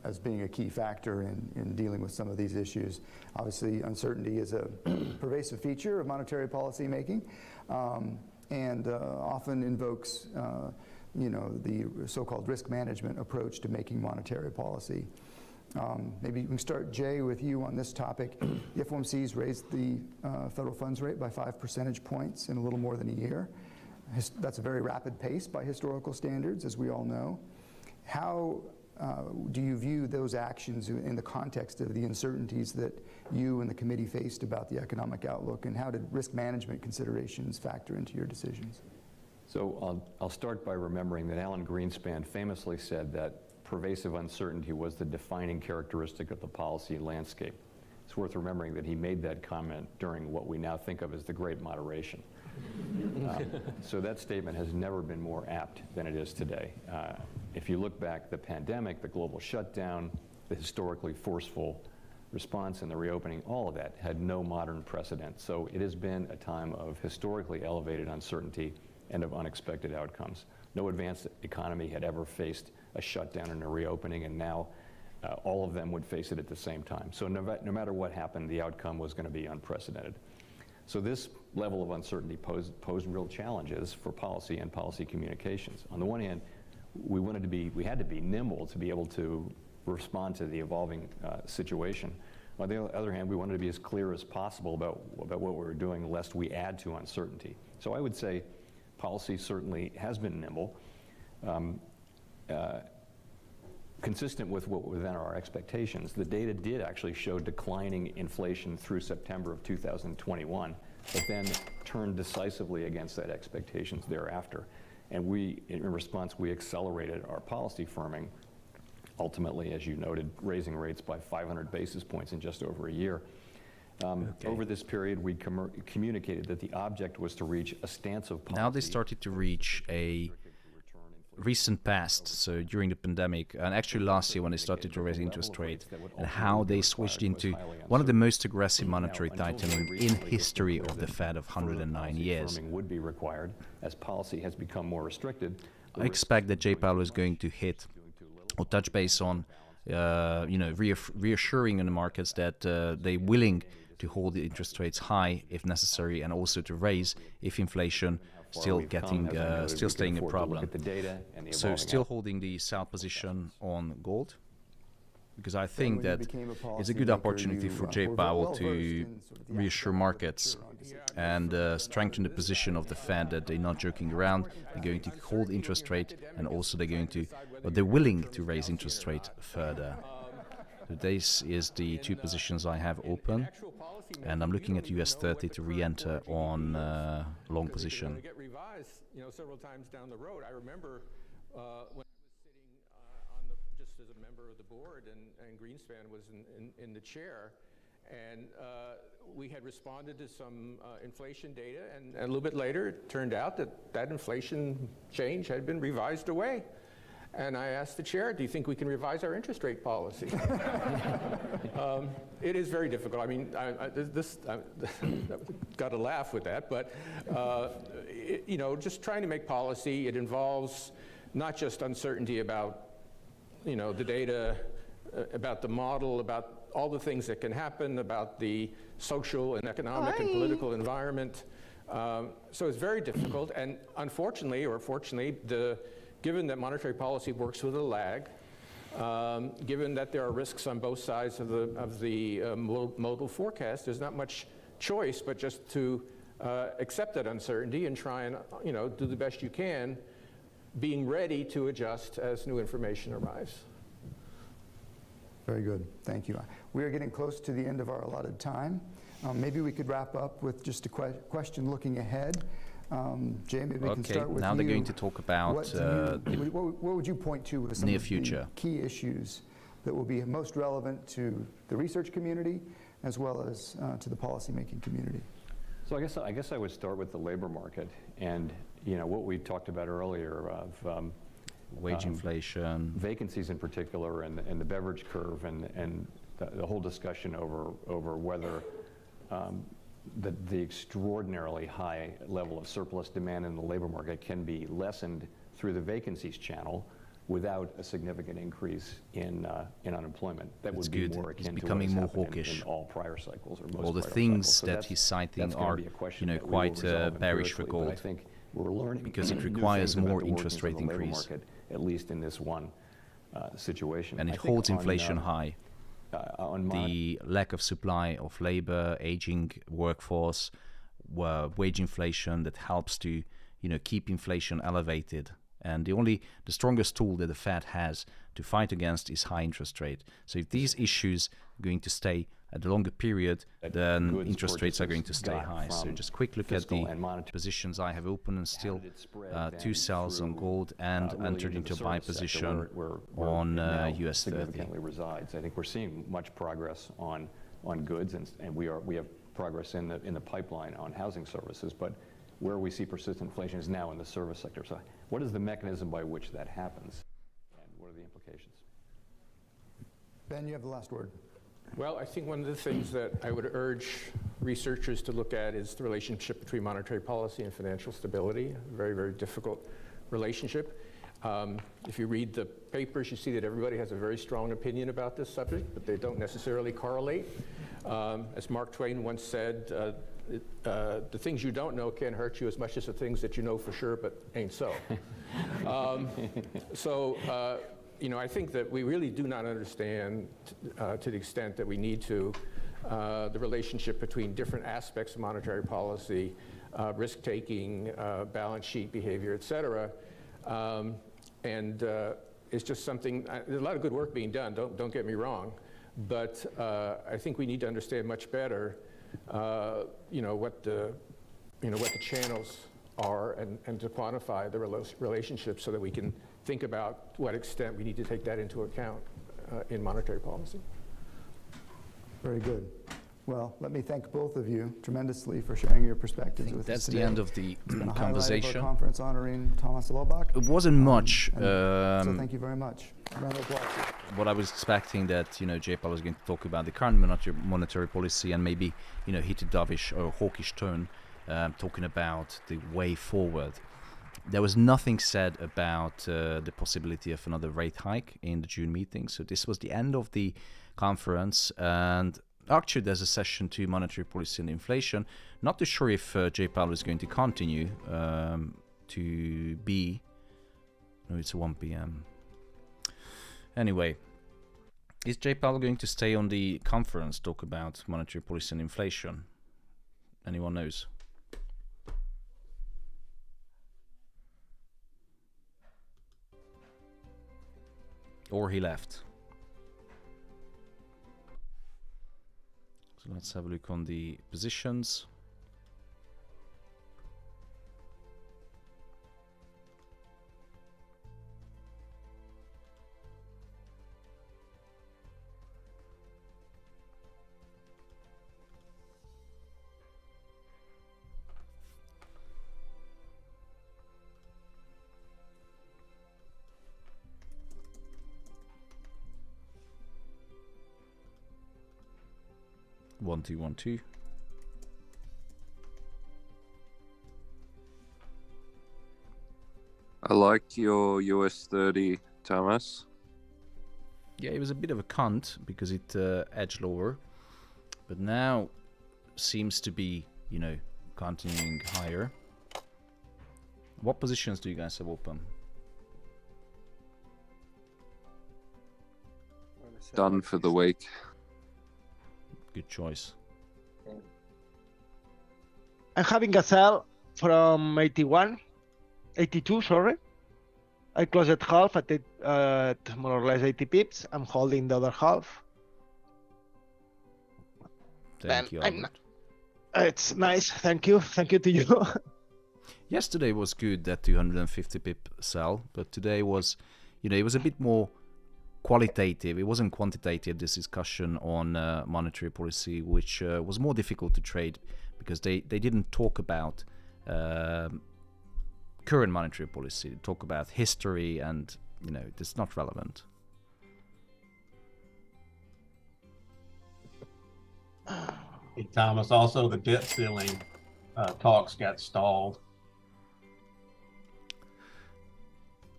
as being a key factor in dealing with some of these issues. Obviously, uncertainty is a pervasive feature of monetary policy making, and often invokes, the so-called risk management approach to making monetary policy. Maybe we can start, Jay, with you on this topic. The FOMC's raised the federal funds rate by 5 percentage points in a little more than a year. That's a very rapid pace by historical standards, as we all know. How do you view those actions in the context of the uncertainties that you and the committee faced about the economic outlook, and how did risk management considerations factor into your decisions? So I'll start by remembering that Alan Greenspan famously said that pervasive uncertainty was the defining characteristic of the policy landscape. It's worth remembering that he made that comment during what we now think of as the Great Moderation. So that statement has never been more apt than it is today. If you look back, the pandemic, the global shutdown, the historically forceful response and the reopening, all of that had no modern precedent. So it has been a time of historically elevated uncertainty and of unexpected outcomes. No advanced economy had ever faced a shutdown and a reopening, and now all of them would face it at the same time. So no matter what happened, the outcome was going to be unprecedented. So this level of uncertainty posed real challenges for policy and policy communications. On the one hand, we had to be nimble to be able to respond to the evolving situation. On the other hand, we wanted to be as clear as possible about what we were doing, lest we add to uncertainty. So I would say policy certainly has been nimble, consistent with what within our expectations. The data did actually show declining inflation through September of 2021, but then turned decisively against that expectations thereafter. And in response, we accelerated our policy firming, ultimately, as you noted, raising rates by 500 basis points in just over a year. Over this period, we communicated that the object was to reach a stance of policy. Now they started to reach a recent past, so during the pandemic, and actually last year when they started to raise interest rates, and how they switched into one of the most aggressive monetary tightening in history of the Fed of 109 years. Would be required as policy has become more restricted. I expect that Jay Powell is going to hit or touch base on, reassuring in the markets that they're willing to hold the interest rates high if necessary, and also to raise if inflation still staying a problem. So still holding the sell position on gold, because I think that it's a good opportunity for Jay Powell to reassure markets and strengthen the position of the Fed that they're not joking around. They're going to hold interest rate, and also they're willing to raise interest rate further. So this is the two positions I have open, and I'm looking at US 30 to re-enter on long position. Get revised, several times down the road. I remember when I was sitting just as a member of the board, and Greenspan was in the chair, and we had responded to some inflation data, and a little bit later, it turned out that inflation change had been revised away. And I asked the chair, do you think we can revise our interest rate policy? It is very difficult. I mean, got to laugh with that, but just trying to make policy, it involves not just uncertainty about, the data, about the model, about all the things that can happen, about the social and economic and political environment. So it's very difficult, and unfortunately, or fortunately, given that monetary policy works with a lag, given that there are risks on both sides of the modal forecast, there's not much choice but just to accept that uncertainty and try and do the best you can, being ready to adjust as new information arrives. Very good, thank you. We are getting close to the end of our allotted time. Maybe we could wrap up with just a question looking ahead. Jay, maybe we can start with now you. They're going to talk about what would you point to as some near of future the key issues that will be most relevant to the research community as well as to the policymaking community? So I guess I would start with the labor market, and what we talked about earlier of wage inflation, vacancies in particular, and the beverage curve, and the whole discussion over whether the extraordinarily high level of surplus demand in the labor market can be lessened through the vacancies channel without a significant increase in unemployment. That would be more akin to what has happened in all prior cycles, or most all the prior things cycles. that he's citing are quite bearish for gold, I think we're learning because it requires more interest rate increase, market, at least in this one situation. And it holds inflation high. The lack of supply of labor, aging workforce, wage inflation that helps to keep inflation elevated. And the strongest tool that the Fed has to fight against is high interest rate. So if these issues are going to stay at a longer period, then interest rates are going to stay high. So just quick look at the positions I have open, and still 2 sells on gold and entered into a buy position on US 30. Resides. I think we're seeing much progress on goods, and we have progress in the pipeline on housing services, but where we see persistent inflation is now in the service sector. So what is the mechanism by which that happens, and what are the implications? Ben, you have the last word. Well, I think one of the things that I would urge researchers to look at is the relationship between monetary policy and financial stability. A very, very difficult relationship. If you read the papers, you see that everybody has a very strong opinion about this subject, but they don't necessarily correlate. As Mark Twain once said, the things you don't know can hurt you as much as the things that you know for sure but ain't so. I think that we really do not understand to the extent that we need to the relationship between different aspects of monetary policy, risk-taking, balance sheet behavior, et cetera. It's just something, there's a lot of good work being done, don't get me wrong, but I think we need to understand much better what the channels are and to quantify the relationship so that we can think about to what extent we need to take that into account in monetary policy. Very good. Well, let me thank both of you tremendously for sharing your perspectives with us that's today. the end of the conversation. Our conference honoring Thomas Lobach. It wasn't much. So thank you very much. Round of applause. What I was expecting that J. Powell was going to talk about the current monetary policy and maybe hit a dovish or hawkish tone, talking about the way forward. There was nothing said about the possibility of another rate hike in the June meeting. So this was the end of the conference, and actually there's a session to monetary policy and inflation. Not too sure if J. Powell is going to continue to be. No, it's 1 p.m. Anyway, is J. Powell going to stay on the conference, talk about monetary policy and inflation? Anyone knows? Or he left. So let's have a look on the positions. One, two, 1, 2. I like your US 30, Thomas. Yeah, it was a bit of a cunt because it edged lower, but now seems to be, continuing higher. What positions do you guys have open? Done for the week. Good choice. I'm having a sell from 82, sorry. I closed at half at more or less 80 pips. I'm holding the other half. Thank you, Albert. It's nice. Thank you. Thank you to you. Yesterday was good, that 250 pip sell, but today was, it was a bit more qualitative. It wasn't quantitative, this discussion on monetary policy, which was more difficult to trade because they didn't talk about current monetary policy. They talk about history, and it's not relevant. Hey, Thomas, also the debt ceiling talks got stalled.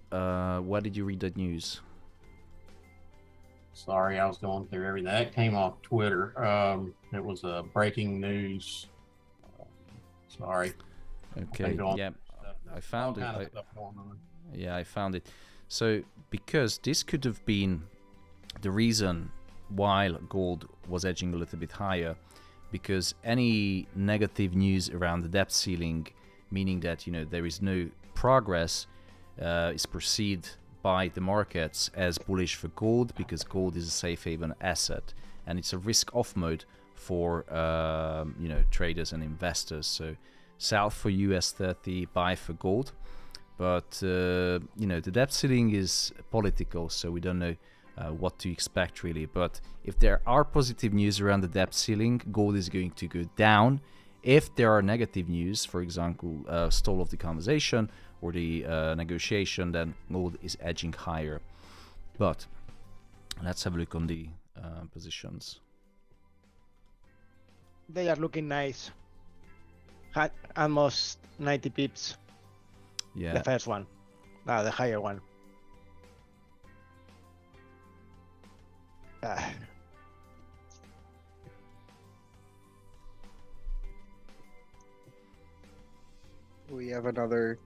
Where did you read that news? Sorry, I was going through everything. That came off Twitter. It was a breaking news. Sorry. Okay. Yeah, I found it. Yeah, I found it. So, because this could have been the reason why gold was edging a little bit higher, because any negative news around the debt ceiling meaning that there is no progress, is perceived by the markets as bullish for gold, because gold is a safe haven asset and it's a risk off mode for traders and investors. So sell for US30, buy for gold. But the debt ceiling is political, so we don't know what to expect really. But if there are positive news around the debt ceiling, gold is going to go down. If there are negative news, for example, stall of the conversation or the negotiation, then gold is edging higher. But let's have a look on the positions. They are looking nice. Had almost 90 pips. Yeah. The first one. No, the higher one. We have another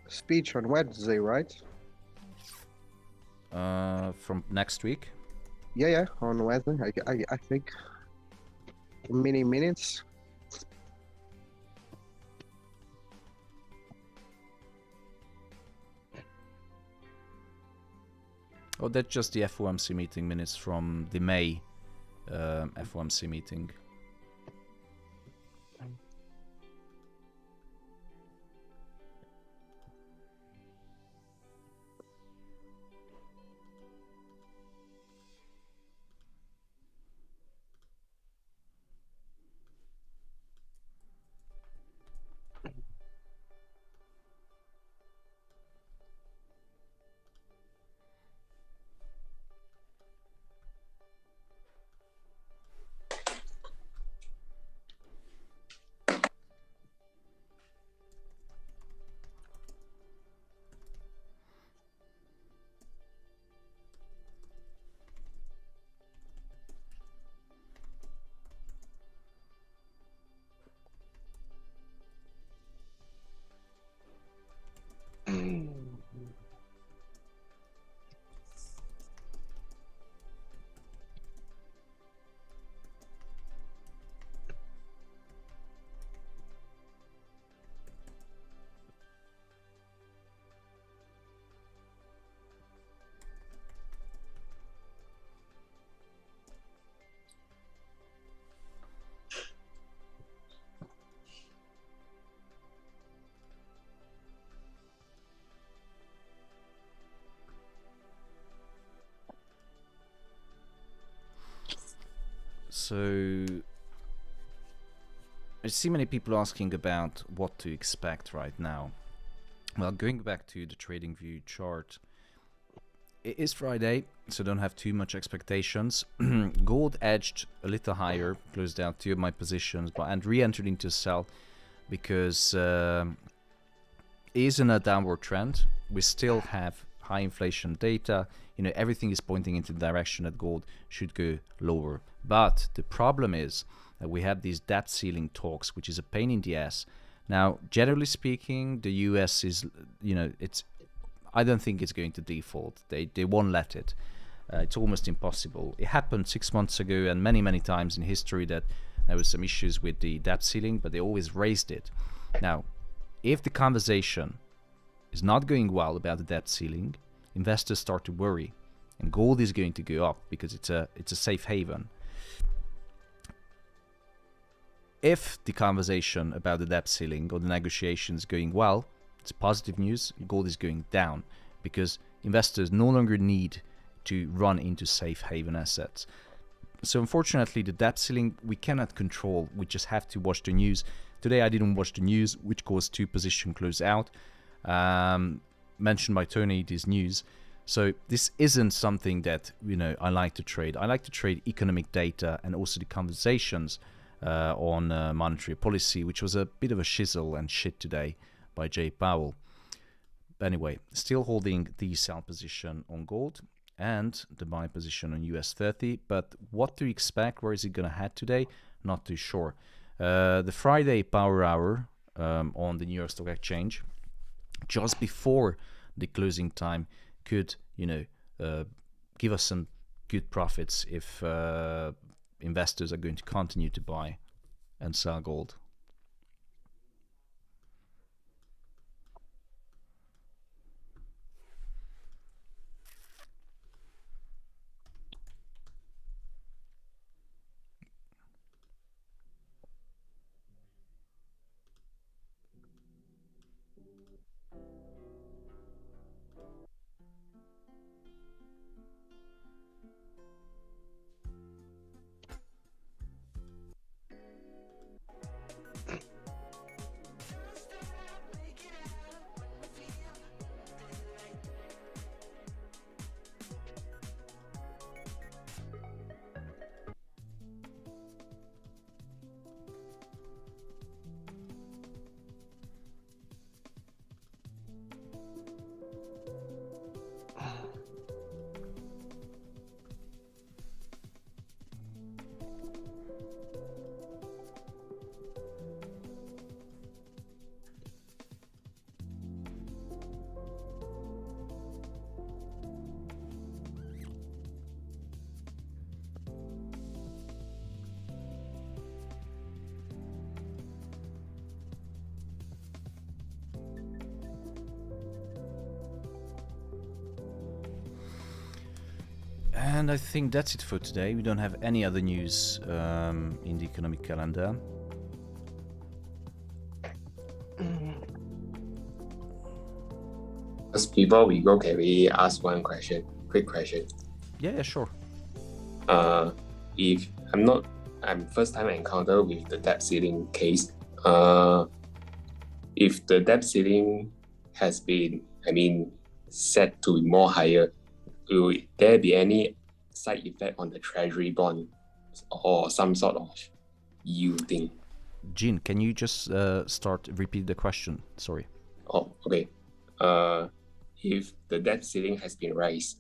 speech on Wednesday, right? From next week? Yeah, on Wednesday. I think. Many minutes. Oh, that's just the FOMC meeting minutes from the May FOMC meeting. So I see many people asking about what to expect right now. Well, going back to the trading view chart, it is Friday, so don't have too much expectations. Gold edged a little higher, closed out two of my positions, and re-entered into sell because it is in a downward trend. We still have high inflation data. Everything is pointing into the direction that gold should go lower. But the problem is that we have these debt ceiling talks, which is a pain in the ass. Now, generally speaking, the US is, I don't think it's going to default. They won't let it. It's almost impossible. It happened 6 months ago and many, many times in history that there was some issues with the debt ceiling, but they always raised it. Now, if the conversation is not going well about the debt ceiling, investors start to worry, and gold is going to go up because it's a safe haven. If the conversation about the debt ceiling or the negotiations is going well, it's positive news. Gold is going down because investors no longer need to run into safe haven assets. So unfortunately, the debt ceiling we cannot control. We just have to watch the news. Today I didn't watch the news, which caused two position close out. Mentioned by Tony, this news. So this isn't something that I like to trade. I like to trade economic data and also the conversations on monetary policy, which was a bit of a shizzle and shit today by Jay Powell. But anyway, still holding the sell position on gold and the buy position on US30. But what to expect? Where is it going to head today? Not too sure. The Friday power hour on the New York Stock Exchange, just before the closing time, could give us some good profits if investors are going to continue to buy and sell gold. And I think that's it for today. We don't have any other news in the economic calendar. Just before we go, can we ask one question? Quick question. Yeah, sure. If I'm first time encounter with the debt ceiling case. If the debt ceiling has been, set to be more higher, will there be any side effect on the treasury bond or some sort of yielding? Jean, can you just repeat the question? Sorry. Oh, okay. If the debt ceiling has been raised,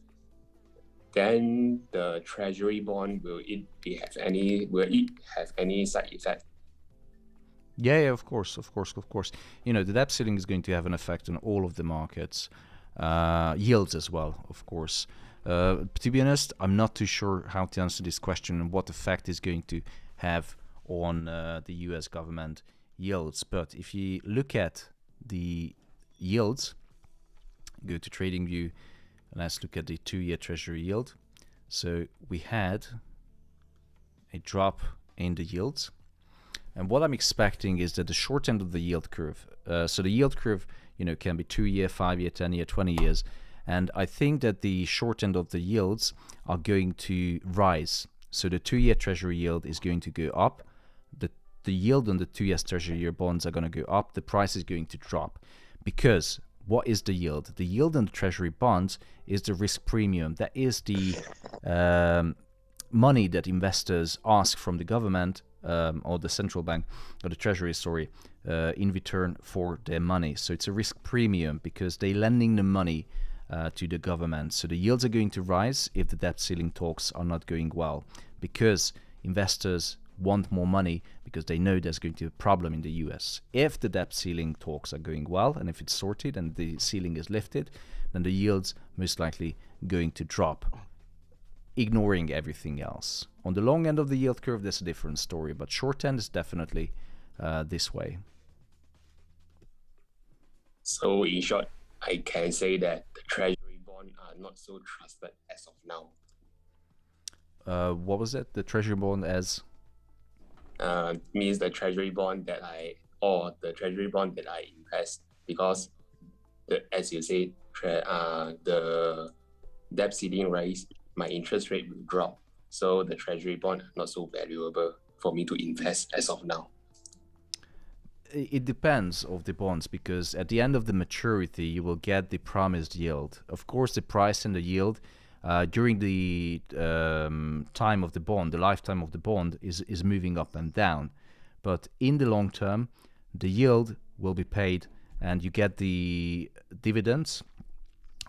then the treasury bond will it have any side effect? Yeah, of course. The debt ceiling is going to have an effect on all of the markets, yields as well, of course. To be honest, I'm not too sure how to answer this question and what effect it's going to have on the US government yields. But if you look at the yields, go to TradingView, and let's look at the 2-year Treasury yield. So we had a drop in the yields. And what I'm expecting is that the short end of the yield curve, so the yield curve, can be 2-year, 5-year, 10-year, 20 years. And I think that the short end of the yields are going to rise. So the 2-year Treasury yield is going to go up. The yield on the 2-year Treasury year bonds are going to go up. The price is going to drop. Because what is the yield? The yield on the Treasury bonds is the risk premium. That is the money that investors ask from the government or the central bank, or the Treasury, in return for their money. So it's a risk premium because they're lending the money to the government. So the yields are going to rise if the debt ceiling talks are not going well, because investors want more money because they know there's going to be a problem in the US. If the debt ceiling talks are going well, and if it's sorted and the ceiling is lifted, then the yields most likely going to drop, ignoring everything else. On the long end of the yield curve, there's a different story, but short end is definitely this way. So in short, I can say that the treasury bond are not so trusted as of now. What was it? The treasury bond as? Means the treasury bond that I invest, because as you say, the debt ceiling rise, my interest rate will drop. So the treasury bond are not so valuable for me to invest as of now. It depends of the bonds, because at the end of the maturity, you will get the promised yield. Of course, the price and the yield during the time of the bond, the lifetime of the bond is moving up and down. But in the long term, the yield will be paid and you get the dividends,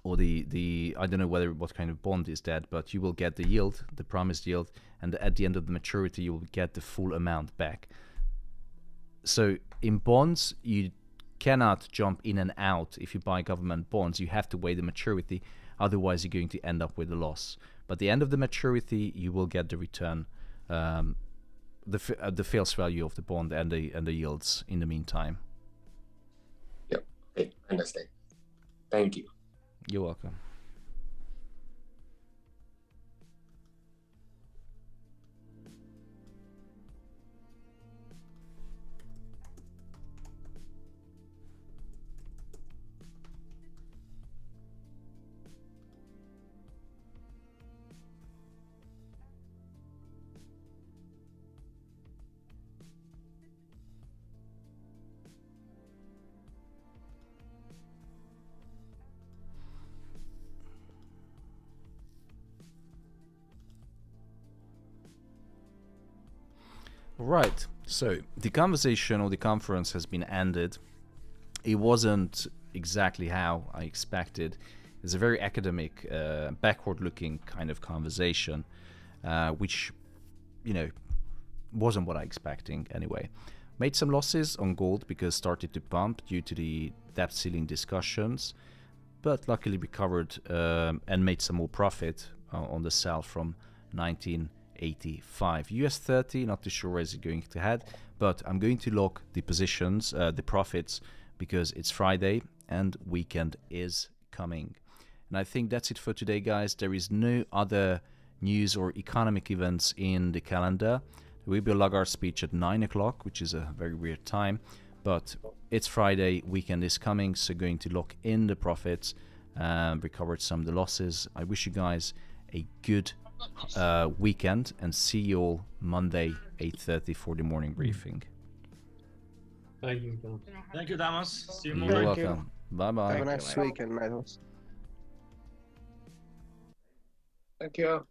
or the I don't know what kind of bond is that, but you will get the yield, the promised yield, and at the end of the maturity, you will get the full amount back. So in bonds, you cannot jump in and out. If you buy government bonds, you have to wait the maturity. Otherwise, you're going to end up with a loss. But at the end of the maturity, you will get the return, the face value of the bond and the yields in the meantime. Yep. Okay, understand. Thank you. You're welcome. Right, so the conversation or the conference has been ended. It wasn't exactly how I expected. It's a very academic, backward-looking kind of conversation, which, wasn't what I expecting anyway. Made some losses on gold because started to pump due to the debt ceiling discussions, but luckily recovered and made some more profit on the sell from 1985. US 30, not too sure where is it going to head, but I'm going to lock the positions, the profits, because it's Friday and weekend is coming. And I think that's it for today, guys. There is no other news or economic events in the calendar. There will be a Lagarde speech at 9 o'clock, which is a very weird time, but it's Friday, weekend is coming, so going to lock in the profits, recovered some of the losses. I wish you guys a good weekend and see you all Monday 8:30 for the morning briefing. Thank you, Tom. Thank you, Thomas. See you You're Monday. welcome. Bye-bye. Have a nice weekend, Miles. Thank you.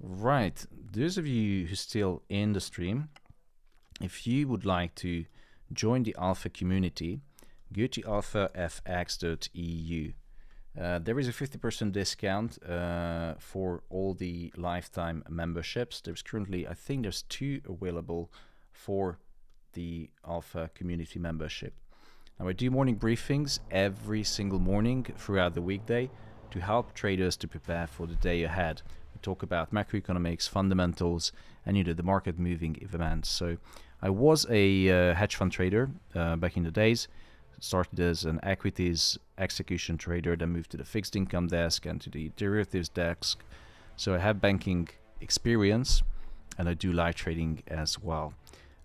Right, those of you who are still in the stream, if you would like to join the Alpha community, go to alphafx.eu. There is a 50% discount for all the lifetime memberships. There's currently, I think there's 2 available for the Alpha community membership. Now I do morning briefings every single morning throughout the weekday to help traders to prepare for the day ahead. We talk about macroeconomics, fundamentals, and the market moving events. So I was a hedge fund trader back in the days. Started as an equities execution trader, then moved to the fixed income desk and to the derivatives desk. So I have banking experience and I do live trading as well.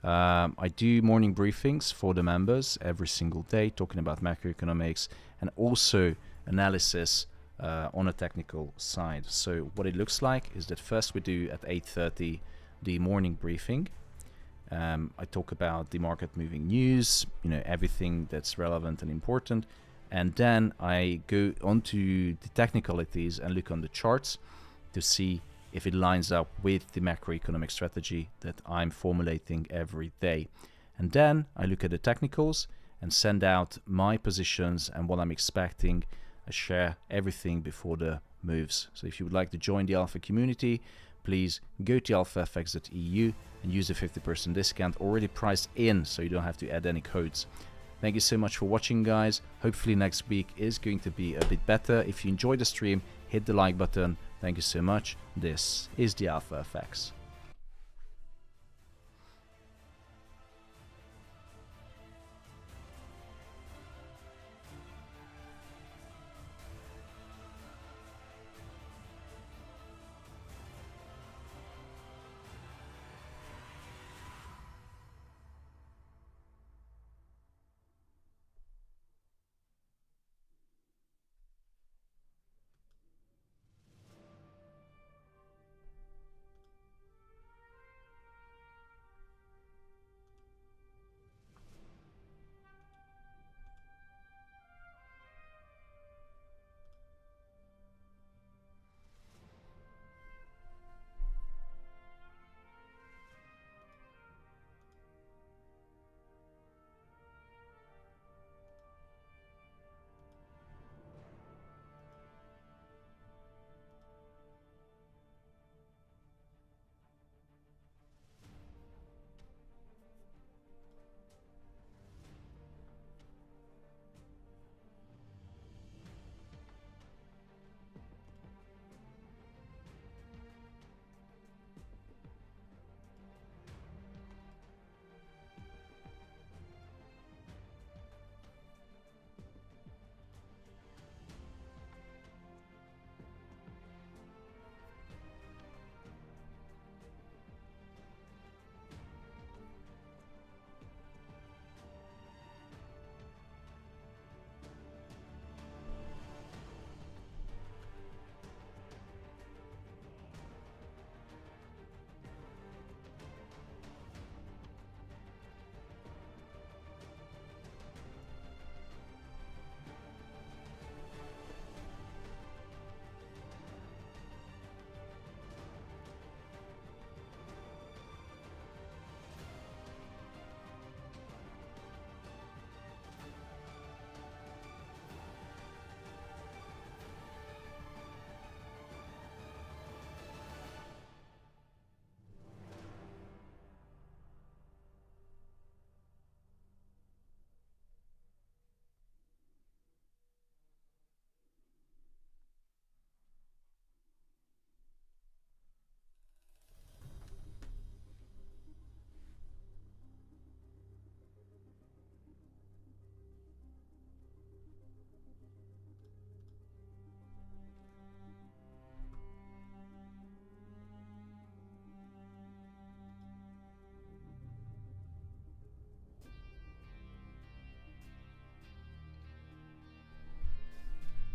I do morning briefings for the members every single day, talking about macroeconomics and also analysis on a technical side. So what it looks like is that first we do at 8:30 the morning briefing. I talk about the market moving news, everything that's relevant and important. And then I go onto the technicalities and look on the charts to see if it lines up with the macroeconomic strategy that I'm formulating every day. And then I look at the technicals and send out my positions and what I'm expecting. I share everything before the moves. So if you would like to join the Alpha community, please go to alphafx.eu and use the 50% discount already priced in, so you don't have to add any codes. Thank you so much for watching, guys. Hopefully next week is going to be a bit better. If you enjoyed the stream, hit the like button. Thank you so much. This is the Alpha FX.